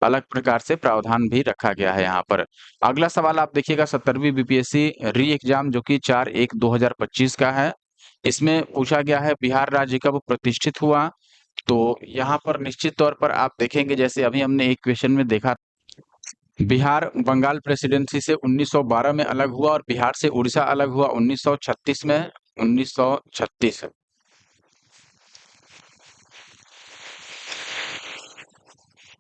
अलग प्रकार से प्रावधान भी रखा गया है यहाँ पर। अगला सवाल आप देखिएगा 70वीं बीपीएससी री एग्जाम जो कि 4/1/2025 का है। इसमें पूछा गया है बिहार राज्य कब प्रतिष्ठित हुआ। तो यहाँ पर निश्चित तौर पर आप देखेंगे जैसे अभी हमने एक क्वेश्चन में देखा, बिहार बंगाल प्रेसिडेंसी से 1912 में अलग हुआ और बिहार से उड़ीसा अलग हुआ 1936 में। 1936।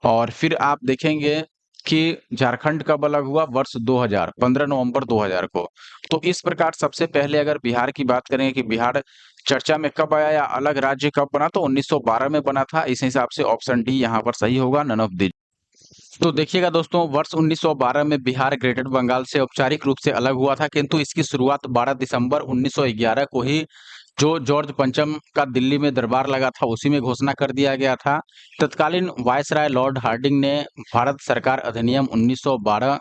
और फिर आप देखेंगे कि झारखंड कब अलग हुआ, वर्ष 2000, 15 नवंबर 2000 को। तो इस प्रकार सबसे पहले अगर बिहार की बात करें कि बिहार चर्चा में कब आया या अलग राज्य कब बना, तो 1912 में बना था। इस हिसाब से ऑप्शन डी यहाँ पर सही होगा, नन ऑफ दी। तो देखिएगा दोस्तों, वर्ष 1912 में बिहार ग्रेटर बंगाल से औपचारिक रूप से अलग हुआ था, किंतु इसकी शुरुआत 12 दिसंबर 1911 को ही जो जॉर्ज पंचम का दिल्ली में दरबार लगा था उसी में घोषणा कर दिया गया था। तत्कालीन वायसराय लॉर्ड हार्डिंग ने भारत सरकार अधिनियम 1912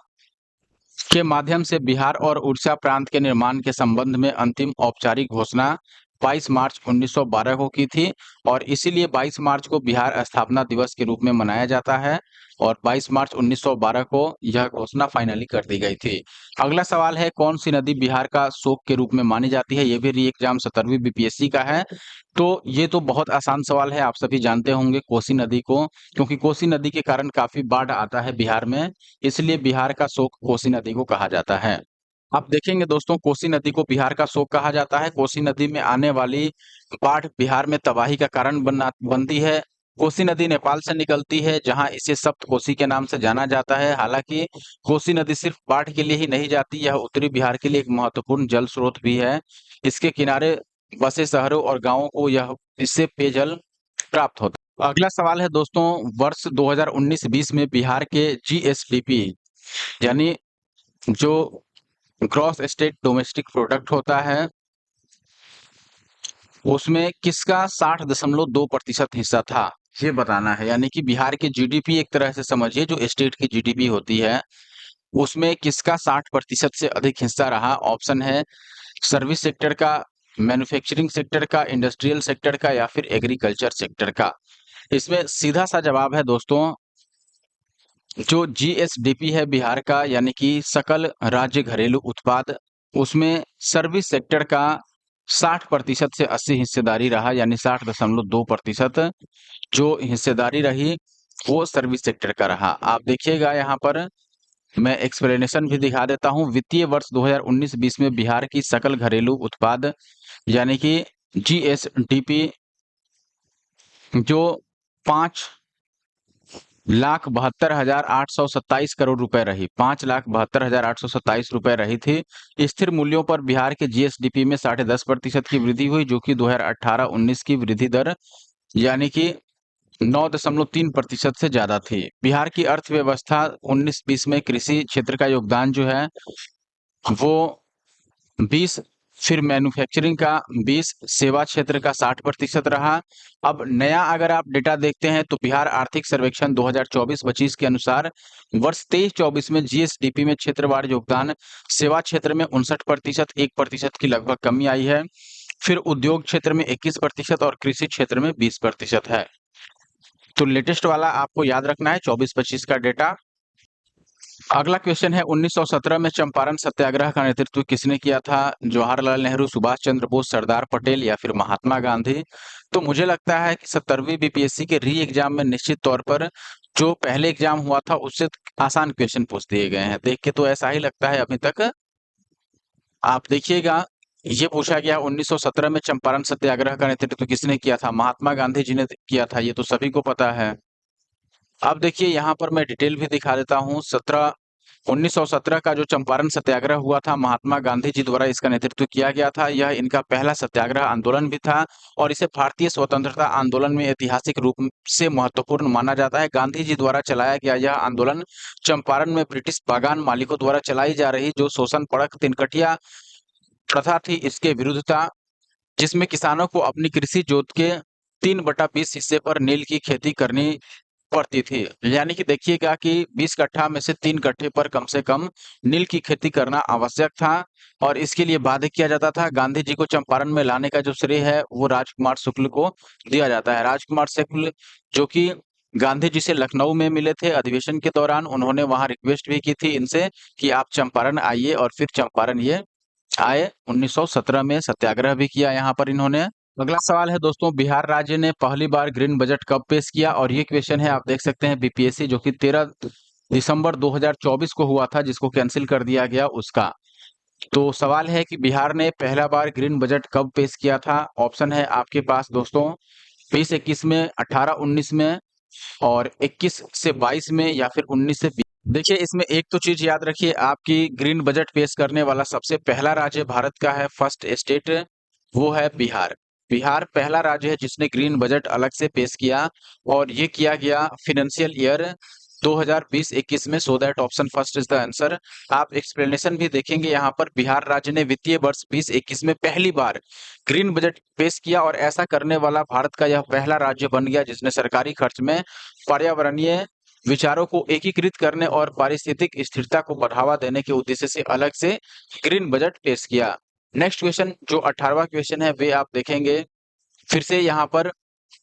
के माध्यम से बिहार और उड़ीसा प्रांत के निर्माण के संबंध में अंतिम औपचारिक घोषणा 22 मार्च 1912 को की थी, और इसीलिए 22 मार्च को बिहार स्थापना दिवस के रूप में मनाया जाता है, और 22 मार्च 1912 को यह घोषणा फाइनली कर दी गई थी। अगला सवाल है कौन सी नदी बिहार का शोक के रूप में मानी जाती है। ये भी री एग्जाम 17वीं बीपीएससी का है। तो ये तो बहुत आसान सवाल है, आप सभी जानते होंगे कोसी नदी को, क्योंकि कोसी नदी के कारण काफी बाढ़ आता है बिहार में, इसलिए बिहार का शोक कोसी नदी को कहा जाता है। आप देखेंगे दोस्तों, कोसी नदी को बिहार का शोक कहा जाता है। कोसी नदी में आने वाली बाढ़ बिहार में तबाही का कारण बनती है। कोसी नदी नेपाल से निकलती है, जहां इसे सप्त कोसी के नाम से जाना जाता है। हालांकि कोसी नदी सिर्फ बाढ़ के लिए ही नहीं जाती, यह उत्तरी बिहार के लिए एक महत्वपूर्ण जल स्रोत भी है। इसके किनारे बसे शहरों और गांवों को यह इससे पेयजल प्राप्त होता है। अगला सवाल है दोस्तों, वर्ष 2019-20 में बिहार के जीएसडीपी यानी जो ग्रॉस स्टेट डोमेस्टिक प्रोडक्ट होता है, उसमें किसका 60.2% हिस्सा था, ये बताना है। यानी कि बिहार की जीडीपी एक तरह से समझिए जो स्टेट की जीडीपी होती है, उसमें किसका 60% से अधिक हिस्सा रहा। ऑप्शन है सर्विस सेक्टर का, मैन्युफैक्चरिंग सेक्टर का, इंडस्ट्रियल सेक्टर का, या फिर एग्रीकल्चर सेक्टर का। इसमें सीधा सा जवाब है दोस्तों, जो जीएसडीपी है बिहार का यानी कि सकल राज्य घरेलू उत्पाद, उसमें सर्विस सेक्टर का 60% से 80 हिस्सेदारी रहा, यानी 60.2% जो हिस्सेदारी रही वो सर्विस सेक्टर का रहा। आप देखिएगा यहाँ पर मैं एक्सप्लेनेशन भी दिखा देता हूँ। वित्तीय वर्ष 2019-20 में बिहार की सकल घरेलू उत्पाद यानी कि जीएसडीपी जो 5,72,827 करोड़ रुपए रही, 5,72,827 रुपए रही थी। स्थिर मूल्यों पर बिहार के जीएसडीपी में 10.5% की वृद्धि हुई, जो कि 2018-19 की वृद्धि दर यानी कि 9.3% से ज्यादा थी। बिहार की अर्थव्यवस्था 19-20 में कृषि क्षेत्र का योगदान जो है वो 20, फिर मैन्युफैक्चरिंग का 20, सेवा क्षेत्र का 60% रहा। अब नया अगर आप डेटा देखते हैं तो बिहार आर्थिक सर्वेक्षण 2024-25 के अनुसार वर्ष 23-24 में जीएसडीपी में क्षेत्रवार योगदान सेवा क्षेत्र में 59%, 1% की लगभग कमी आई है। फिर उद्योग क्षेत्र में 21% और कृषि क्षेत्र में 20% है। तो लेटेस्ट वाला आपको याद रखना है 24-25 का डेटा। अगला क्वेश्चन है 1917 में चंपारण सत्याग्रह का नेतृत्व किसने किया था। जवाहरलाल नेहरू, सुभाष चंद्र बोस, सरदार पटेल, या फिर महात्मा गांधी। तो मुझे लगता है कि 70वीं बीपीएससी के री एग्जाम में निश्चित तौर पर जो पहले एग्जाम हुआ था उससे आसान क्वेश्चन पूछ दिए गए हैं। देख के तो ऐसा ही लगता है अभी तक। आप देखिएगा, ये पूछा गया 1917 में चंपारण सत्याग्रह का नेतृत्व किसने किया था, महात्मा गांधी जी ने किया था, ये तो सभी को पता है। अब देखिए यहाँ पर मैं डिटेल भी दिखा देता हूँ। 1917 का जो चंपारण सत्याग्रह हुआ था, महात्मा गांधी जी द्वारा इसका नेतृत्व किया गया था। यह इनका पहला सत्याग्रह आंदोलन भी था और इसे भारतीय स्वतंत्रता आंदोलन में ऐतिहासिक रूप से महत्वपूर्ण माना जाता है। गांधी जी द्वारा चलाया गया यह आंदोलन चंपारण में ब्रिटिश बागान मालिकों द्वारा चलाई जा रही जो शोषण परक तिनकटिया प्रथा थी, इसके विरुद्ध था, जिसमें किसानों को अपनी कृषि जोत के 3/20 हिस्से पर नील की खेती करनी पड़ती थी। यानी कि देखिएगा कि 20 कट्ठा में से 3 कट्ठे पर कम से कम नील की खेती करना आवश्यक था और इसके लिए बाध्य किया जाता था। गांधी जी को चंपारण में लाने का जो श्रेय है वो राजकुमार शुक्ल को दिया जाता है। राजकुमार शुक्ल जो कि गांधी जी से लखनऊ में मिले थे अधिवेशन के दौरान, उन्होंने वहां रिक्वेस्ट भी की थी इनसे कि आप चंपारण आइए और फिर चंपारण ये आए। 1917 में सत्याग्रह भी किया यहाँ पर इन्होंने। अगला सवाल है दोस्तों, बिहार राज्य ने पहली बार ग्रीन बजट कब पेश किया? और ये क्वेश्चन है, आप देख सकते हैं बीपीएससी जो कि 13 दिसंबर 2024 को हुआ था, जिसको कैंसिल कर दिया गया उसका। तो सवाल है कि बिहार ने पहला बार ग्रीन बजट कब पेश किया था? ऑप्शन है आपके पास दोस्तों 20-21 में, 18-19 में और 21 से 22 में या फिर 19 से 20। देखिए इसमें एक तो चीज याद रखिए, आपकी ग्रीन बजट पेश करने वाला सबसे पहला राज्य भारत का है, फर्स्ट स्टेट वो है बिहार। बिहार पहला राज्य है जिसने ग्रीन बजट अलग से पेश किया और ये किया गया फाइनेंशियल ईयर 2020-21 में। So that option first is the answer. आप एक्सप्लेनेशन भी देखेंगे यहाँ पर, बिहार राज्य ने वित्तीय वर्ष 20-21 में पहली बार ग्रीन बजट पेश किया और ऐसा करने वाला भारत का यह पहला राज्य बन गया जिसने सरकारी खर्च में पर्यावरणीय विचारों को एकीकृत करने और पारिस्थितिक स्थिरता को बढ़ावा देने के उद्देश्य से अलग से ग्रीन बजट पेश किया। नेक्स्ट क्वेश्चन जो 18वां क्वेश्चन है वे आप देखेंगे, फिर से यहाँ पर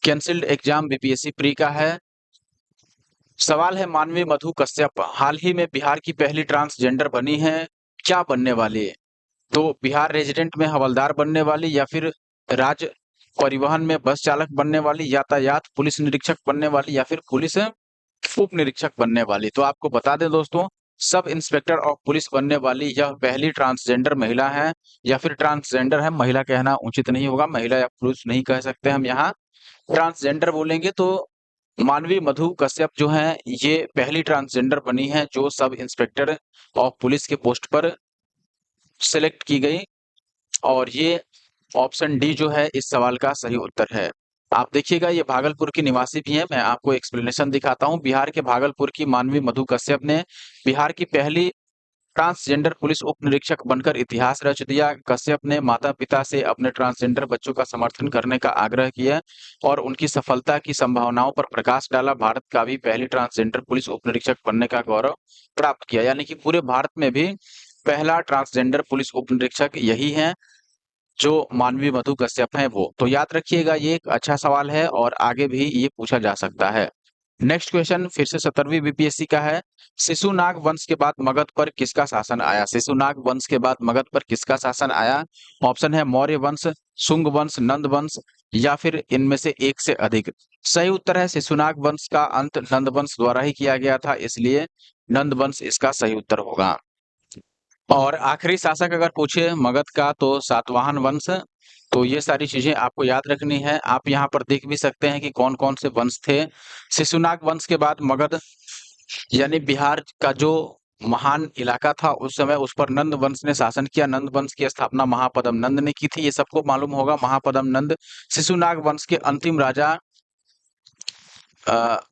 कैंसिल्ड एग्जाम बीपीएससी प्री का है। सवाल है, मानवी मधु कश्यप हाल ही में बिहार की पहली ट्रांसजेंडर बनी है, क्या बनने वाली है? तो बिहार रेजिडेंट में हवलदार बनने वाली या फिर राज्य परिवहन में बस चालक बनने वाली, यातायात पुलिस निरीक्षक बनने वाली या फिर पुलिस उप निरीक्षक बनने वाली। तो आपको बता दें दोस्तों, सब इंस्पेक्टर ऑफ पुलिस बनने वाली यह पहली ट्रांसजेंडर महिला है, या फिर ट्रांसजेंडर है, महिला कहना उचित नहीं होगा, महिला या पुरुष नहीं कह सकते हम यहाँ, ट्रांसजेंडर बोलेंगे। तो मानवी मधु कश्यप जो है ये पहली ट्रांसजेंडर बनी है जो सब इंस्पेक्टर ऑफ पुलिस के पोस्ट पर सिलेक्ट की गई और ये ऑप्शन डी जो है इस सवाल का सही उत्तर है। आप देखिएगा ये भागलपुर की निवासी भी है, मैं आपको एक्सप्लेनेशन दिखाता हूँ। बिहार के भागलपुर की मानवी मधु कश्यप ने बिहार की पहली ट्रांसजेंडर पुलिस उप निरीक्षक बनकर इतिहास रच दिया। कश्यप ने माता पिता से अपने ट्रांसजेंडर बच्चों का समर्थन करने का आग्रह किया और उनकी सफलता की संभावनाओं पर प्रकाश डाला। भारत का भी पहली ट्रांसजेंडर पुलिस उप निरीक्षक बनने का गौरव प्राप्त किया। यानी कि पूरे भारत में भी पहला ट्रांसजेंडर पुलिस उप निरीक्षक यही है जो मानवी मधु कश्यप हैं वो। तो याद रखिएगा ये एक अच्छा सवाल है और आगे भी ये पूछा जा सकता है। नेक्स्ट क्वेश्चन फिर से 17वीं बीपीएससी का है, शिशुनाग वंश के बाद मगध पर किसका शासन आया? शिशुनाग वंश के बाद मगध पर किसका शासन आया? ऑप्शन है मौर्य वंश, शुंग वंश, नंद वंश या फिर इनमें से एक से अधिक। सही उत्तर है शिशुनाग वंश का अंत नंद वंश द्वारा ही किया गया था, इसलिए नंद वंश इसका सही उत्तर होगा। और आखिरी शासक अगर पूछे मगध का तो सातवाहन वंश। तो ये सारी चीजें आपको याद रखनी है। आप यहाँ पर देख भी सकते हैं कि कौन कौन से वंश थे। शिशुनाग वंश के बाद मगध यानी बिहार का जो महान इलाका था उस समय उस पर नंद वंश ने शासन किया। नंद वंश की स्थापना महापदम नंद ने की थी, ये सबको मालूम होगा। महापदम नंद शिशुनाग वंश के अंतिम राजा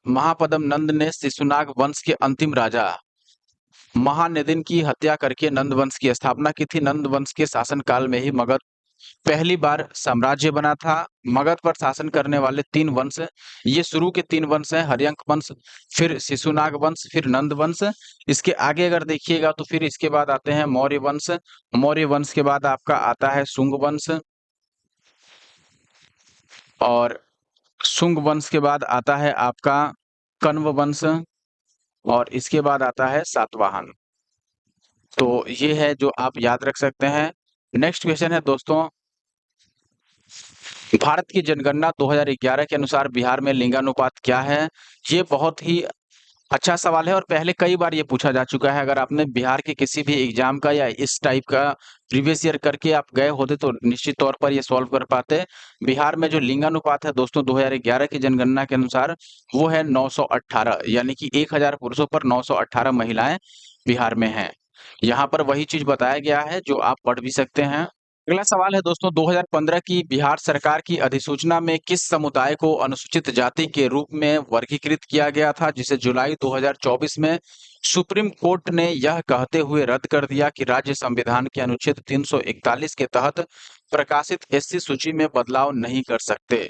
महापदम नंद ने शिशुनाग वंश के अंतिम राजा महानिदिन की हत्या करके नंद वंश की स्थापना की थी। नंद वंश के शासन काल में ही मगध पहली बार साम्राज्य बना था। मगध पर शासन करने वाले 3 वंश, ये शुरू के 3 वंश हैं, हर्यंक वंश, फिर शिशुनाग वंश, फिर नंद वंश। इसके आगे अगर देखिएगा तो फिर इसके बाद आते हैं मौर्य वंश। मौर्य वंश के बाद आपका आता है शुंग वंश और शुंग वंश के बाद आता है आपका कण्व वंश और इसके बाद आता है सातवाहन। तो ये है जो आप याद रख सकते हैं। नेक्स्ट क्वेश्चन है दोस्तों, भारत की जनगणना 2011 के अनुसार बिहार में लिंगानुपात क्या है? ये बहुत ही अच्छा सवाल है और पहले कई बार ये पूछा जा चुका है। अगर आपने बिहार के किसी भी एग्जाम का या इस टाइप का प्रीवियस ईयर करके आप गए होते तो निश्चित तौर पर ये सॉल्व कर पाते। बिहार में जो लिंगानुपात है दोस्तों 2011 की जनगणना के अनुसार वो है 918, यानी कि 1000 पुरुषों पर 918 महिलाएं बिहार में हैं। यहाँ पर वही चीज बताया गया है जो आप पढ़ भी सकते हैं। अगला सवाल है दोस्तों, 2015 की बिहार सरकार की अधिसूचना में किस समुदाय को अनुसूचित जाति के रूप में वर्गीकृत किया गया था, जिसे जुलाई 2024 में सुप्रीम कोर्ट ने यह कहते हुए रद्द कर दिया कि राज्य संविधान के अनुच्छेद 341 के तहत प्रकाशित एससी सूची में बदलाव नहीं कर सकते।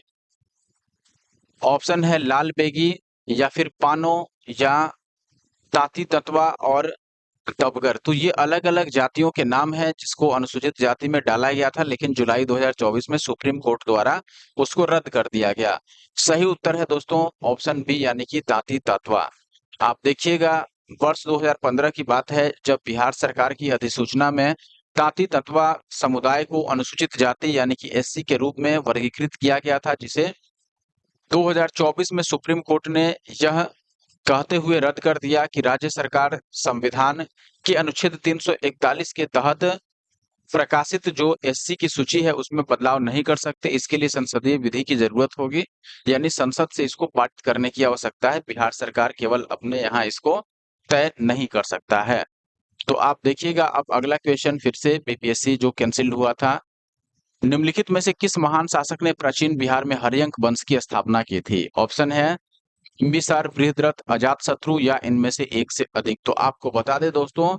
ऑप्शन है लाल बेगी, या फिर पानो, या ताती ततवा और तबगर। तो ये अलग-अलग जातियों के नाम हैं जिसको अनुसूचित जाति में डाला गया था, लेकिन जुलाई 2024 में सुप्रीम कोर्ट द्वारा उसको रद्द कर दिया गया। सही उत्तर है दोस्तों ऑप्शन बी, यानी कि ताती ततवा। आप देखिएगा, वर्ष 2015 की बात है जब बिहार सरकार की अधिसूचना में ताती ततवा समुदाय को अनुसूचित जाति यानी कि एससी के रूप में वर्गीकृत किया गया था, जिसे 2024 में सुप्रीम कोर्ट ने यह कहते हुए रद्द कर दिया कि राज्य सरकार संविधान के अनुच्छेद 341 के तहत प्रकाशित जो एससी की सूची है उसमें बदलाव नहीं कर सकते। इसके लिए संसदीय विधि की जरूरत होगी, यानी संसद से इसको पारित करने की आवश्यकता है। बिहार सरकार केवल अपने यहाँ इसको तय नहीं कर सकता है। तो आप देखिएगा, अब अगला क्वेश्चन फिर से बीपीएससी जो कैंसिल हुआ था। निम्नलिखित में से किस महान शासक ने प्राचीन बिहार में हर्यंक वंश की स्थापना की थी? ऑप्शन है बिम्बिसार, बृहद्रथ, अजातशत्रु, या इनमें से एक से अधिक। तो आपको बता दें दोस्तों,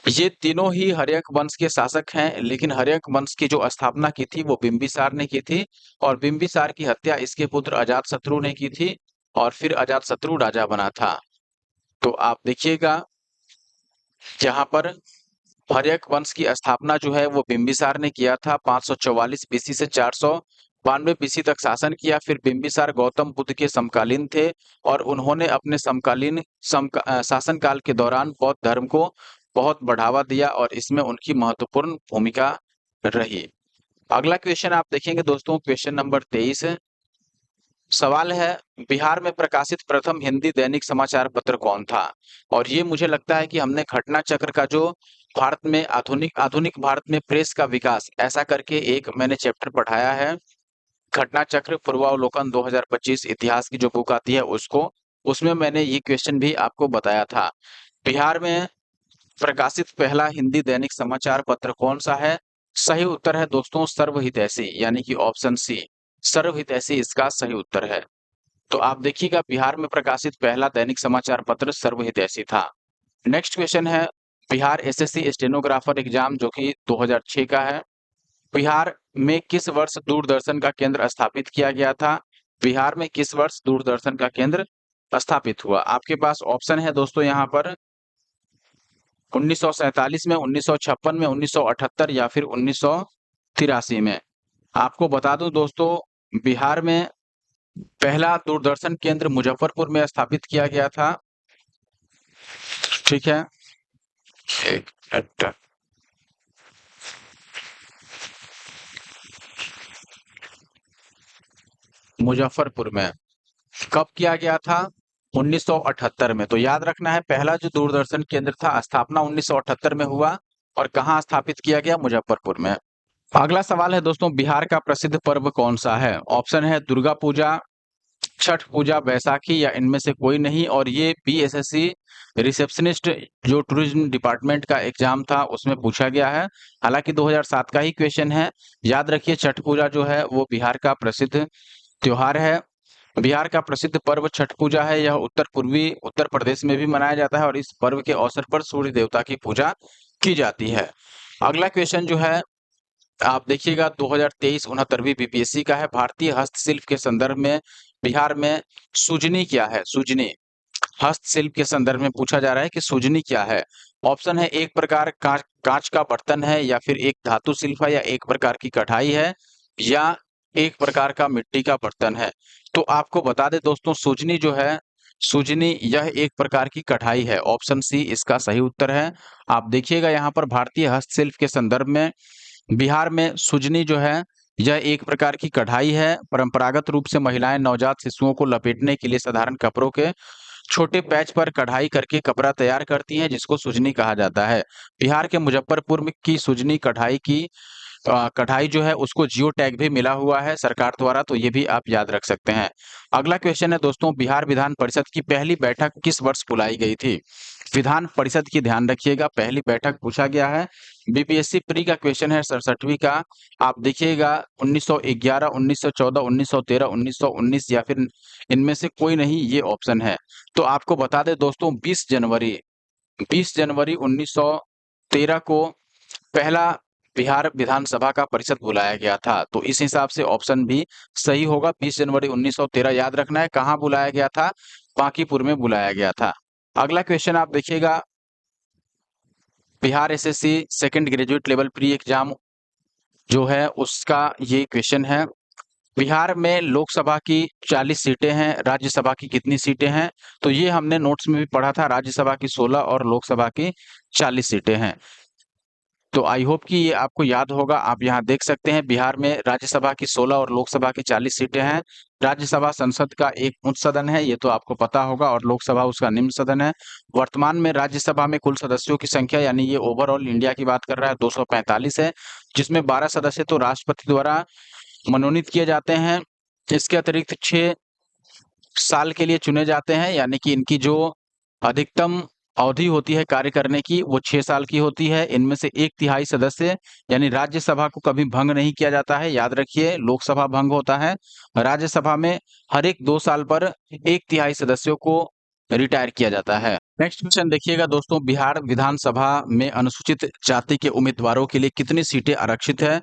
ये तीनों ही हर्यक वंश के शासक हैं, लेकिन हर्यक वंश की जो स्थापना की थी वो बिम्बिसार ने की थी, और बिम्बिसार की हत्या इसके पुत्र अजातशत्रु ने की थी, और फिर अजातशत्रु राजा बना था। तो आप देखिएगा, यहाँ पर हर्यक वंश की स्थापना जो है वो बिम्बिसार ने किया था। 544 बीसी से 492 बीसी तक शासन किया। फिर बिम्बिसार गौतम बुद्ध के समकालीन थे, और उन्होंने अपने समकालीन शासन काल के दौरान बौद्ध धर्म को बहुत बढ़ावा दिया, और इसमें उनकी महत्वपूर्ण भूमिका रही। अगला क्वेश्चन आप देखेंगे दोस्तों, क्वेश्चन नंबर 23 है। सवाल है, बिहार में प्रकाशित प्रथम हिंदी दैनिक समाचार पत्र कौन था? और ये मुझे लगता है कि हमने घटना चक्र का जो भारत में आधुनिक आधुनिक भारत में प्रेस का विकास, ऐसा करके एक मैंने चैप्टर पढ़ाया है। घटना चक्र पूर्वावलोकन 2025 इतिहास की जो बुक आती है उसको, उसमें मैंने ये क्वेश्चन भी आपको बताया था। बिहार में प्रकाशित पहला हिंदी दैनिक समाचार पत्र कौन सा है? सही उत्तर है दोस्तों सर्वहितैषी, यानी कि ऑप्शन सी, सर्वहितैषी इसका सही उत्तर है। तो आप देखिएगा, बिहार में प्रकाशित पहला दैनिक समाचार पत्र सर्वहितैषी था। नेक्स्ट क्वेश्चन है, बिहार एसएससी स्टेनोग्राफर एग्जाम जो कि 2006 का है, बिहार में किस वर्ष दूरदर्शन का केंद्र स्थापित किया गया था? बिहार में किस वर्ष दूरदर्शन का केंद्र स्थापित हुआ? आपके पास ऑप्शन है दोस्तों यहाँ पर 1947 में, 1956 में, 1978 या फिर 1983 में। आपको बता दूं दोस्तों, बिहार में पहला दूरदर्शन केंद्र मुजफ्फरपुर में स्थापित किया गया था। ठीक है, एक मिनट। मुजफ्फरपुर में कब किया गया था? 1978 में। तो याद रखना है, पहला जो दूरदर्शन केंद्र था स्थापना 1978 में हुआ, और कहाँ स्थापित किया गया? मुजफ्फरपुर में। अगला सवाल है दोस्तों, बिहार का प्रसिद्ध पर्व कौन सा है? ऑप्शन है दुर्गा पूजा, छठ पूजा, बैसाखी, या इनमें से कोई नहीं। और ये बीएसएससी रिसेप्शनिस्ट जो टूरिज्म डिपार्टमेंट का एग्जाम था उसमें पूछा गया है। हालांकि 2007 का ही क्वेश्चन है। याद रखिए, छठ पूजा जो है वो बिहार का प्रसिद्ध त्योहार है। बिहार का प्रसिद्ध पर्व छठ पूजा है। यह उत्तर पूर्वी उत्तर प्रदेश में भी मनाया जाता है, और इस पर्व के अवसर पर सूर्य देवता की पूजा की जाती है। अगला क्वेश्चन जो है आप देखिएगा, 2023 69वीं बीपीएससी का है। भारतीय हस्तशिल्प के संदर्भ में बिहार में सुजनी क्या है? सुजनी हस्तशिल्प के संदर्भ में पूछा जा रहा है कि सुजनी क्या है। ऑप्शन है एक प्रकार कांच का बर्तन है, या फिर एक धातु शिल्प है, या एक प्रकार की कढ़ाई है, या एक प्रकार का मिट्टी का बर्तन है। तो आपको बता दें दोस्तों, सुजनी जो है, सुजनी यह एक प्रकार की कढ़ाई है। ऑप्शन सी इसका सही उत्तर है। आप देखिएगा, यहाँ पर भारतीय हस्तशिल्प के संदर्भ में बिहार में सुजनी जो है यह एक प्रकार की कढ़ाई है। परंपरागत रूप से महिलाएं नवजात शिशुओं को लपेटने के लिए साधारण कपड़ों के छोटे पैच पर कढ़ाई करके कपड़ा तैयार करती हैं, जिसको सुजनी कहा जाता है। बिहार के मुजफ्फरपुर में की सुजनी कढ़ाई की कढ़ाई जो है उसको जियो टैग भी मिला हुआ है सरकार द्वारा, तो ये भी आप याद रख सकते हैं। अगला क्वेश्चन है दोस्तों, बिहार विधान परिषद की पहली बैठक किस वर्ष बुलाई गई थी? विधान परिषद की ध्यान रखिएगा, पहली बैठक पूछा गया है। बीपीएससी प्री का क्वेश्चन है 67वीं का। आप देखिएगा 1911, 1914, 1913, 1919 या फिर इनमें से कोई नहीं, ये ऑप्शन है। तो आपको बता दें दोस्तों 20 जनवरी 1913 को पहला बिहार विधानसभा का परिषद बुलाया गया था। तो इस हिसाब से ऑप्शन भी सही होगा। 20 जनवरी 1913 याद रखना है। कहाँ बुलाया गया था? बांकीपुर में बुलाया गया था। अगला क्वेश्चन आप देखिएगा, Bihar SSC second graduate level pre exam जो है उसका ये क्वेश्चन है। बिहार में लोकसभा की 40 सीटें हैं, राज्यसभा की कितनी सीटें हैं? तो ये हमने नोट्स में भी पढ़ा था, राज्यसभा की 16 और लोकसभा की 40 सीटें हैं। तो आई होप कि ये आपको याद होगा। आप यहाँ देख सकते हैं बिहार में राज्यसभा की 16 और लोकसभा की 40 सीटें हैं। राज्यसभा संसद का एक उच्च सदन है, ये तो आपको पता होगा, और लोकसभा उसका निम्न सदन है। वर्तमान में राज्यसभा में कुल सदस्यों की संख्या, यानी ये ओवरऑल इंडिया की बात कर रहा है, 245 है, जिसमें 12 सदस्य तो राष्ट्रपति द्वारा मनोनीत किए जाते हैं। इसके अतिरिक्त 6 साल के लिए चुने जाते हैं, यानी कि इनकी जो अधिकतम अवधि होती है कार्य करने की वो 6 साल की होती है। इनमें से 1/3 सदस्य, यानी राज्यसभा को कभी भंग नहीं किया जाता है, याद रखिए। लोकसभा भंग होता है, राज्यसभा में हर एक 2 साल पर 1/3 सदस्यों को रिटायर किया जाता है। नेक्स्ट क्वेश्चन देखिएगा दोस्तों, बिहार विधानसभा में अनुसूचित जाति के उम्मीदवारों के लिए कितनी सीटें आरक्षित है?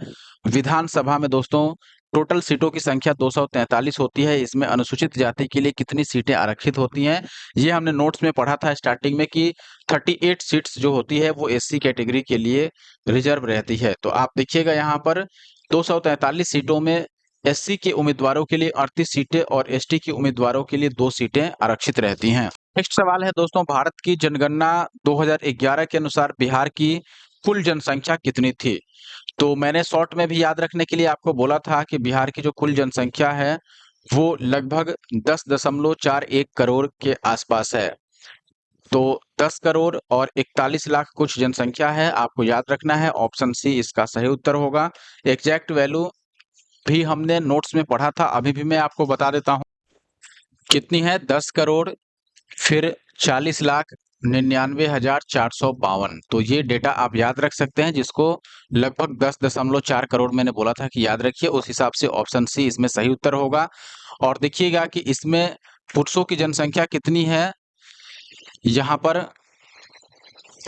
विधानसभा में दोस्तों टोटल सीटों की संख्या 243 होती है। इसमें अनुसूचित जाति के लिए कितनी सीटें आरक्षित होती हैं? ये हमने नोट्स में पढ़ा था स्टार्टिंग में कि 38 सीट्स जो होती है वो एससी कैटेगरी के लिए रिजर्व रहती है। तो आप देखिएगा यहाँ पर 243 सीटों में एससी के उम्मीदवारों के लिए 38 सीटें और एसटी के उम्मीदवारों के लिए 2 सीटें आरक्षित रहती हैं। नेक्स्ट सवाल है दोस्तों, भारत की जनगणना 2011 के अनुसार बिहार की कुल जनसंख्या कितनी थी? तो मैंने शॉर्ट में भी याद रखने के लिए आपको बोला था कि बिहार की जो कुल जनसंख्या है वो लगभग 10.41 करोड़ के आसपास है। तो 10 करोड़ और 41 लाख कुछ जनसंख्या है, आपको याद रखना है। ऑप्शन सी इसका सही उत्तर होगा। एग्जैक्ट वैल्यू भी हमने नोट्स में पढ़ा था, अभी भी मैं आपको बता देता हूँ कितनी है। 10 करोड़ फिर 40,99,452। तो ये डेटा आप याद रख सकते हैं, जिसको लगभग 10.4 करोड़ मैंने बोला था कि याद रखिए। उस हिसाब से ऑप्शन सी इसमें सही उत्तर होगा। और देखिएगा कि इसमें पुरुषों की जनसंख्या कितनी है यहाँ पर,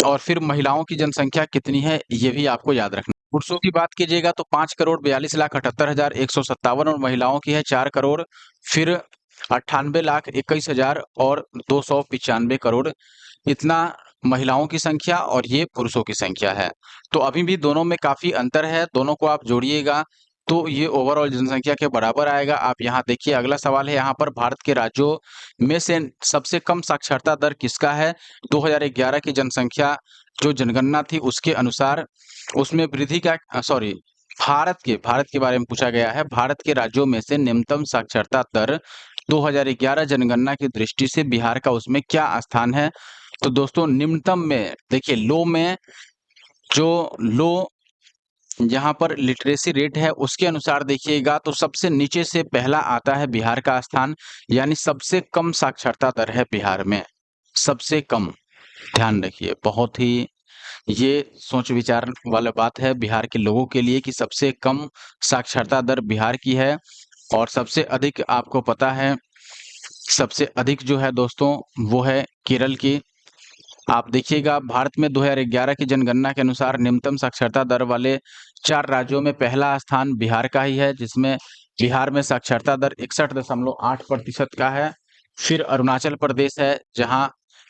और फिर महिलाओं की जनसंख्या कितनी है ये भी आपको याद रखना। पुरुषों की बात कीजिएगा तो 5,42,78,157 और महिलाओं की है 4 करोड़ फिर 98,21,000 और 295 करोड़। इतना महिलाओं की संख्या और ये पुरुषों की संख्या है। तो अभी भी दोनों में काफी अंतर है, दोनों को आप जोड़िएगा तो ये ओवरऑल जनसंख्या के बराबर आएगा। आप यहाँ देखिए, अगला सवाल है यहाँ पर, भारत के राज्यों में से सबसे कम साक्षरता दर किसका है? 2011 की जनसंख्या जो जनगणना थी उसके अनुसार उसमें वृद्धि का सॉरी भारत के बारे में पूछा गया है। भारत के राज्यों में से निम्नतम साक्षरता दर 2011 जनगणना की दृष्टि से बिहार का उसमें क्या स्थान है? तो दोस्तों निम्नतम में देखिए, लो यहाँ पर लिटरेसी रेट है उसके अनुसार देखिएगा तो सबसे नीचे से पहला आता है बिहार का स्थान, यानी सबसे कम साक्षरता दर है बिहार में, सबसे कम। ध्यान रखिए, बहुत ही ये सोच विचार वाला बात है बिहार के लोगों के लिए कि सबसे कम साक्षरता दर बिहार की है। और सबसे अधिक आपको पता है, सबसे अधिक जो है दोस्तों वो है केरल की। आप देखिएगा भारत में 2011 की जनगणना के अनुसार निम्नतम साक्षरता दर वाले 4 राज्यों में पहला स्थान बिहार का ही है, जिसमें बिहार में साक्षरता दर 61.8% का है। फिर अरुणाचल प्रदेश है जहां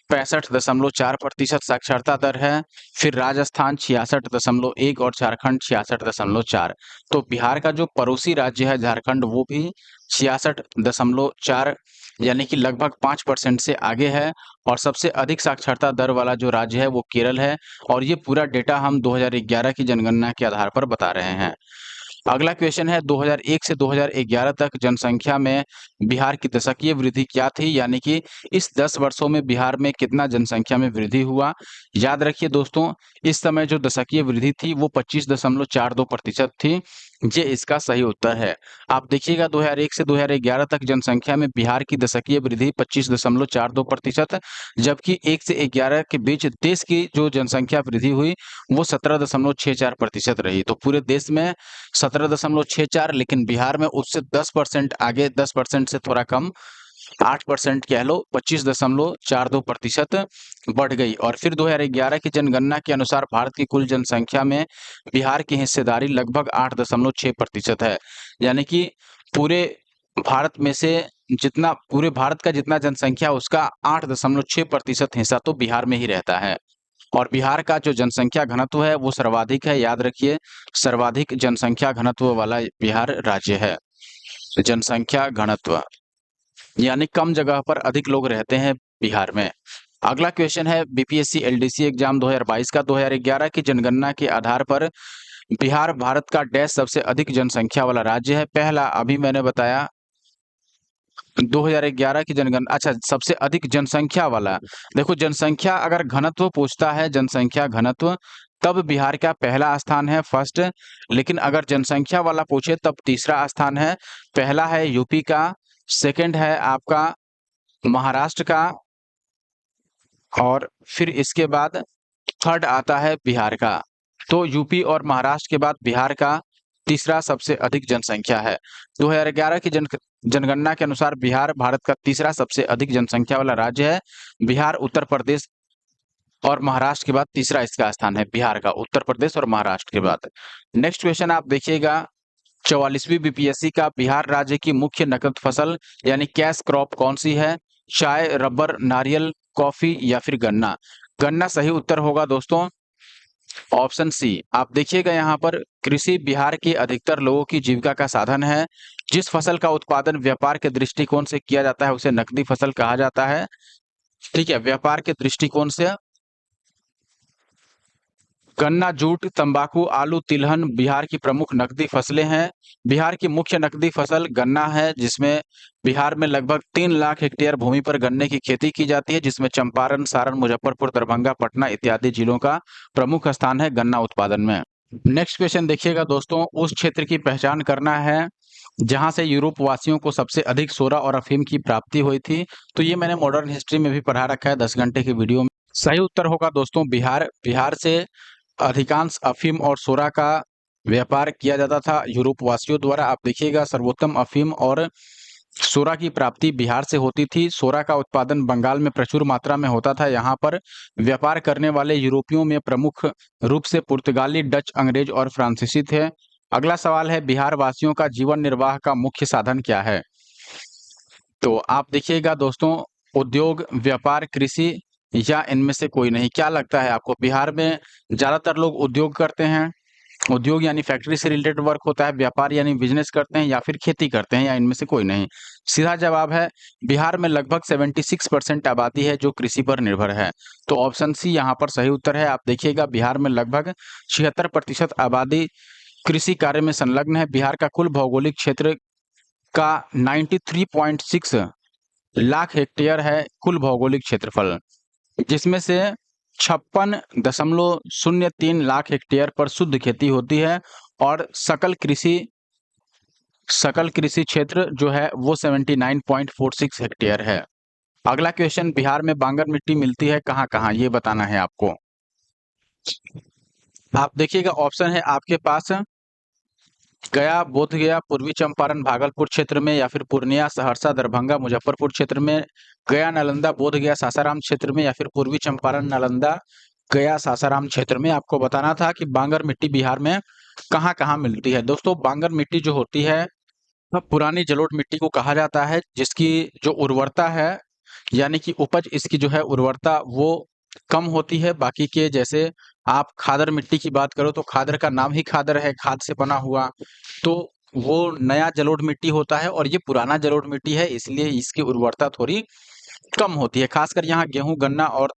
65.4% साक्षरता दर है। फिर राजस्थान 66.1 और झारखंड 66.4। तो बिहार का जो पड़ोसी राज्य है झारखंड वो भी 66.4 यानी कि लगभग 5% से आगे है। और सबसे अधिक साक्षरता दर वाला जो राज्य है वो केरल है। और ये पूरा डेटा हम 2011 की जनगणना के आधार पर बता रहे हैं। अगला क्वेश्चन है 2001 से 2011 तक जनसंख्या में बिहार की दशकीय वृद्धि क्या थी, यानी कि इस 10 वर्षों में बिहार में कितना जनसंख्या में वृद्धि हुआ। याद रखिए दोस्तों, इस समय जो दशकीय वृद्धि थी वो 25.42% थी। ये इसका सही उत्तर है। आप देखिएगा 2001 से 2011 तक जनसंख्या में बिहार की दशकीय वृद्धि 25.42%, जबकि 1 से 11 के बीच देश की जो जनसंख्या वृद्धि हुई वो 17.64% रही। तो पूरे देश में 17.64, लेकिन बिहार में उससे 10% आगे, 10% से थोड़ा कम, 8% कह लो, 25.42% बढ़ गई। और फिर 2011 की जनगणना के अनुसार भारत की कुल जनसंख्या में बिहार की हिस्सेदारी लगभग 8.6% है। यानी कि पूरे भारत में से पूरे भारत का जितना जनसंख्या उसका 8.6% हिस्सा तो बिहार में ही रहता है। और बिहार का जो जनसंख्या घनत्व है वो सर्वाधिक है, याद रखिए, सर्वाधिक जनसंख्या घनत्व वाला बिहार राज्य है। जनसंख्या घनत्व यानी कम जगह पर अधिक लोग रहते हैं बिहार में। अगला क्वेश्चन है बीपीएससी एलडीसी एग्जाम 2022 का। 2011 की जनगणना के आधार पर बिहार भारत का डैश सबसे अधिक जनसंख्या वाला राज्य है। पहला अभी मैंने बताया 2011 की जनगणना, अच्छा सबसे अधिक जनसंख्या वाला। देखो जनसंख्या अगर घनत्व पूछता है, जनसंख्या घनत्व, तब बिहार का पहला स्थान है, फर्स्ट। लेकिन अगर जनसंख्या वाला पूछे तब तीसरा स्थान है। पहला है यूपी का, सेकंड है आपका महाराष्ट्र का, और फिर इसके बाद थर्ड आता है बिहार का। तो यूपी और महाराष्ट्र के बाद बिहार का तीसरा सबसे अधिक जनसंख्या है। 2011 की जनगणना के अनुसार बिहार भारत का तीसरा सबसे अधिक जनसंख्या वाला राज्य है। बिहार, उत्तर प्रदेश और महाराष्ट्र के बाद तीसरा इसका स्थान है, बिहार का, उत्तर प्रदेश और महाराष्ट्र के बाद। नेक्स्ट क्वेश्चन आप देखिएगा 44वीं बीपीएससी का। बिहार राज्य की मुख्य नकद फसल यानी कैश क्रॉप कौन सी है? चाय, रबर, नारियल, कॉफी या फिर गन्ना? गन्ना सही उत्तर होगा दोस्तों, ऑप्शन सी। आप देखिएगा यहाँ पर कृषि बिहार के अधिकतर लोगों की जीविका का साधन है। जिस फसल का उत्पादन व्यापार के दृष्टिकोण से किया जाता है उसे नकदी फसल कहा जाता है। ठीक है, व्यापार के दृष्टिकोण से गन्ना, जूट, तंबाकू, आलू, तिलहन बिहार की प्रमुख नकदी फसलें हैं। बिहार की मुख्य नकदी फसल गन्ना है, जिसमें बिहार में लगभग 3 लाख हेक्टेयर भूमि पर गन्ने की खेती की जाती है, जिसमें चंपारण, सारण, मुजफ्फरपुर, दरभंगा, पटना इत्यादि जिलों का प्रमुख स्थान है गन्ना उत्पादन में। नेक्स्ट क्वेश्चन देखिएगा दोस्तों, उस क्षेत्र की पहचान करना है जहां से यूरोप वासियों को सबसे अधिक सोरा और अफीम की प्राप्ति हुई थी। तो ये मैंने मॉडर्न हिस्ट्री में भी पढ़ा रखा है 10 घंटे की वीडियो में। सही उत्तर होगा दोस्तों बिहार। बिहार से अधिकांश अफीम और सोरा का व्यापार किया जाता था यूरोप वासियों द्वारा। आप देखिएगा सर्वोत्तम अफीम और सोरा की प्राप्ति बिहार से होती थी। सोरा का उत्पादन बंगाल में प्रचुर मात्रा में होता था। यहाँ पर व्यापार करने वाले यूरोपियों में प्रमुख रूप से पुर्तगाली, डच, अंग्रेज और फ्रांसीसी थे। अगला सवाल है बिहार वासियों का जीवन निर्वाह का मुख्य साधन क्या है? तो आप देखिएगा दोस्तों, उद्योग, व्यापार, कृषि या इनमें से कोई नहीं। क्या लगता है आपको? बिहार में ज्यादातर लोग उद्योग करते हैं। उद्योग यानी फैक्ट्री से रिलेटेड वर्क होता है, व्यापार यानी बिजनेस करते हैं, या फिर खेती करते हैं, या इनमें से कोई नहीं। सीधा जवाब है बिहार में लगभग 76% आबादी है जो कृषि पर निर्भर है। तो ऑप्शन सी यहाँ पर सही उत्तर है। आप देखिएगा बिहार में लगभग 76% आबादी कृषि कार्य में संलग्न है। बिहार का कुल भौगोलिक क्षेत्र का 93.6 लाख हेक्टेयर है कुल भौगोलिक क्षेत्रफल, जिसमें से 56.03 लाख हेक्टेयर पर शुद्ध खेती होती है, और सकल कृषि क्षेत्र जो है वो 79.46 हेक्टेयर है। अगला क्वेश्चन, बिहार में बांगर मिट्टी मिलती है कहाँ कहाँ, ये बताना है आपको। आप देखिएगा ऑप्शन है आपके पास गया, बोधगया, पूर्वी चंपारण, भागलपुर क्षेत्र में, या फिर पूर्णिया, सहरसा, दरभंगा, मुजफ्फरपुर क्षेत्र में। गया, नालंदा, बोधगया, सासाराम क्षेत्र में, या फिर पूर्वी चंपारण, नालंदा, गया, सासाराम क्षेत्र में। आपको बताना था कि बांगर मिट्टी बिहार में कहाँ कहाँ मिलती है। दोस्तों बांगर मिट्टी जो होती है वह पुरानी जलोढ़ मिट्टी को कहा जाता है, जिसकी जो उर्वरता है यानी कि उपज इसकी जो है उर्वरता वो कम होती है। बाकी के जैसे आप खादर मिट्टी की बात करो तो खादर का नाम ही खादर है, खाद से बना हुआ। तो वो नया जलोढ़ मिट्टी होता है, और ये पुराना जलोढ़ मिट्टी है, इसलिए इसकी उर्वरता थोड़ी कम होती है। खासकर यहाँ गेहूं, गन्ना और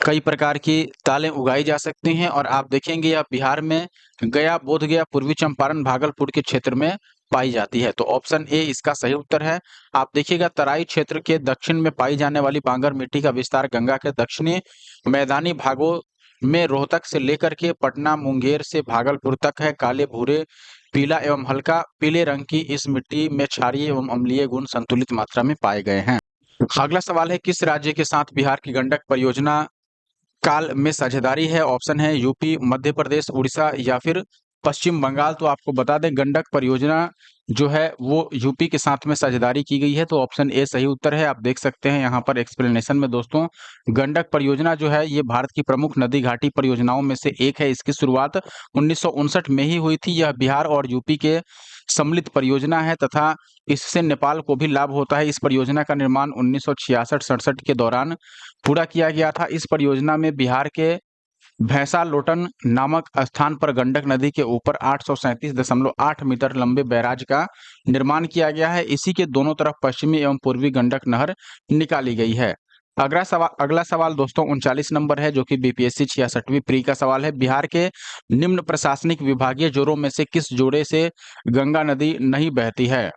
कई प्रकार की दालें उगाई जा सकती हैं। और आप देखेंगे यह बिहार में गया, बोधगया, पूर्वी चंपारण, भागलपुर के क्षेत्र में पाई जाती है। तो ऑप्शन ए इसका सही उत्तर है। आप देखिएगा तराई क्षेत्र के दक्षिण में पाई जाने वाली बांगर मिट्टी का विस्तार गंगा के दक्षिणी मैदानी भागों में रोहतक से लेकर के पटना, मुंगेर से भागलपुर तक है। काले, भूरे, पीला एवं हल्का पीले रंग की इस मिट्टी में क्षारीय एवं अम्लीय गुण संतुलित मात्रा में पाए गए हैं। अगला सवाल है, किस राज्य के साथ बिहार की गंडक परियोजना काल में साझेदारी है? ऑप्शन है यूपी, मध्य प्रदेश, उड़ीसा या फिर पश्चिम बंगाल। तो आपको बता दें, गंडक परियोजना जो है वो यूपी के साथ में साझेदारी की गई है, तो ऑप्शन ए सही उत्तर है। आप देख सकते हैं यहाँ पर एक्सप्लेनेशन में दोस्तों, गंडक परियोजना जो है ये भारत की प्रमुख नदी घाटी परियोजनाओं में से एक है। इसकी शुरुआत 1959 में ही हुई थी। यह बिहार और यूपी के सम्मिलित परियोजना है तथा इससे नेपाल को भी लाभ होता है। इस परियोजना का निर्माण 1966-67 के दौरान पूरा किया गया था। इस परियोजना में बिहार के भैंसा लोटन नामक स्थान पर गंडक नदी के ऊपर 837.8 मीटर लंबे बैराज का निर्माण किया गया है। इसी के दोनों तरफ पश्चिमी एवं पूर्वी गंडक नहर निकाली गई है। अगला सवाल दोस्तों 39 नंबर है, जो कि बीपीएससी 66वीं प्री का सवाल है। बिहार के निम्न प्रशासनिक विभागीय जोड़ों में से किस जोड़े से गंगा नदी नहीं बहती है?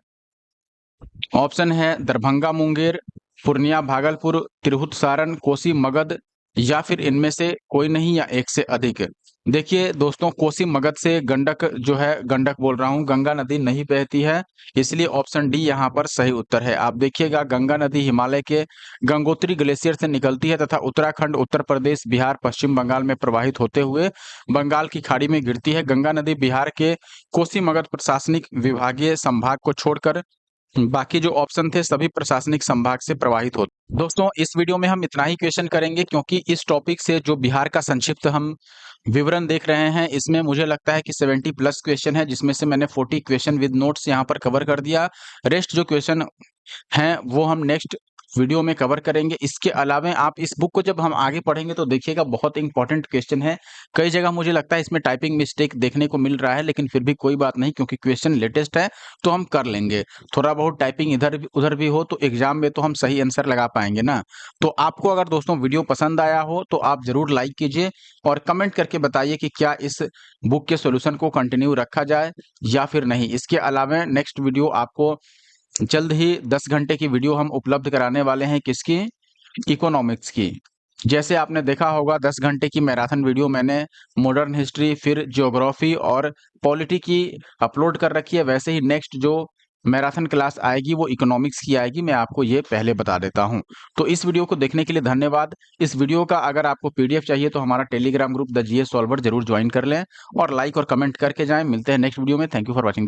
ऑप्शन है दरभंगा मुंगेर, पूर्णिया भागलपुर, तिरहुत सारण, कोसी मगध या फिर इनमें से कोई नहीं या एक से अधिक। देखिए दोस्तों, कोसी मगध से गंडक जो है, गंडक बोल रहा हूँ, गंगा नदी नहीं बहती है, इसलिए ऑप्शन डी यहाँ पर सही उत्तर है। आप देखिएगा, गंगा नदी हिमालय के गंगोत्री ग्लेशियर से निकलती है तथा उत्तराखंड, उत्तर प्रदेश, बिहार, पश्चिम बंगाल में प्रवाहित होते हुए बंगाल की खाड़ी में गिरती है। गंगा नदी बिहार के कोसी मगध प्रशासनिक विभागीय संभाग को छोड़कर बाकी जो ऑप्शन थे सभी प्रशासनिक संभाग से प्रवाहित होते। दोस्तों इस वीडियो में हम इतना ही क्वेश्चन करेंगे, क्योंकि इस टॉपिक से जो बिहार का संक्षिप्त हम विवरण देख रहे हैं, इसमें मुझे लगता है कि 70 प्लस क्वेश्चन है, जिसमें से मैंने 40 क्वेश्चन विद नोट्स यहाँ पर कवर कर दिया। रेस्ट जो क्वेश्चन हैं वो हम नेक्स्ट वीडियो में कवर करेंगे। इसके अलावा आप इस बुक को जब हम आगे पढ़ेंगे तो देखिएगा, बहुत इंपॉर्टेंट क्वेश्चन है। कई जगह मुझे लगता है इसमें टाइपिंग मिस्टेक देखने को मिल रहा है, लेकिन फिर भी कोई बात नहीं, क्योंकि क्वेश्चन लेटेस्ट है तो हम कर लेंगे। थोड़ा बहुत टाइपिंग इधर भी उधर भी हो तो एग्जाम में तो हम सही आंसर लगा पाएंगे ना। तो आपको अगर दोस्तों वीडियो पसंद आया हो तो आप जरूर लाइक कीजिए और कमेंट करके बताइए कि क्या इस बुक के सोल्यूशन को कंटिन्यू रखा जाए या फिर नहीं। इसके अलावा नेक्स्ट वीडियो आपको जल्द ही 10 घंटे की वीडियो हम उपलब्ध कराने वाले हैं। किसकी? इकोनॉमिक्स की। जैसे आपने देखा होगा 10 घंटे की मैराथन वीडियो मैंने मॉडर्न हिस्ट्री, फिर ज्योग्राफी और पॉलिटी की अपलोड कर रखी है, वैसे ही नेक्स्ट जो मैराथन क्लास आएगी वो इकोनॉमिक्स की आएगी, मैं आपको ये पहले बता देता हूं। तो इस वीडियो को देखने के लिए धन्यवाद। इस वीडियो का अगर आपको पीडीएफ चाहिए तो हमारा Telegram group the GS solver जरूर ज्वाइन कर लें और लाइक और कमेंट करके जाएं। मिलते हैं नेक्स्ट वीडियो में। Thank you for watching the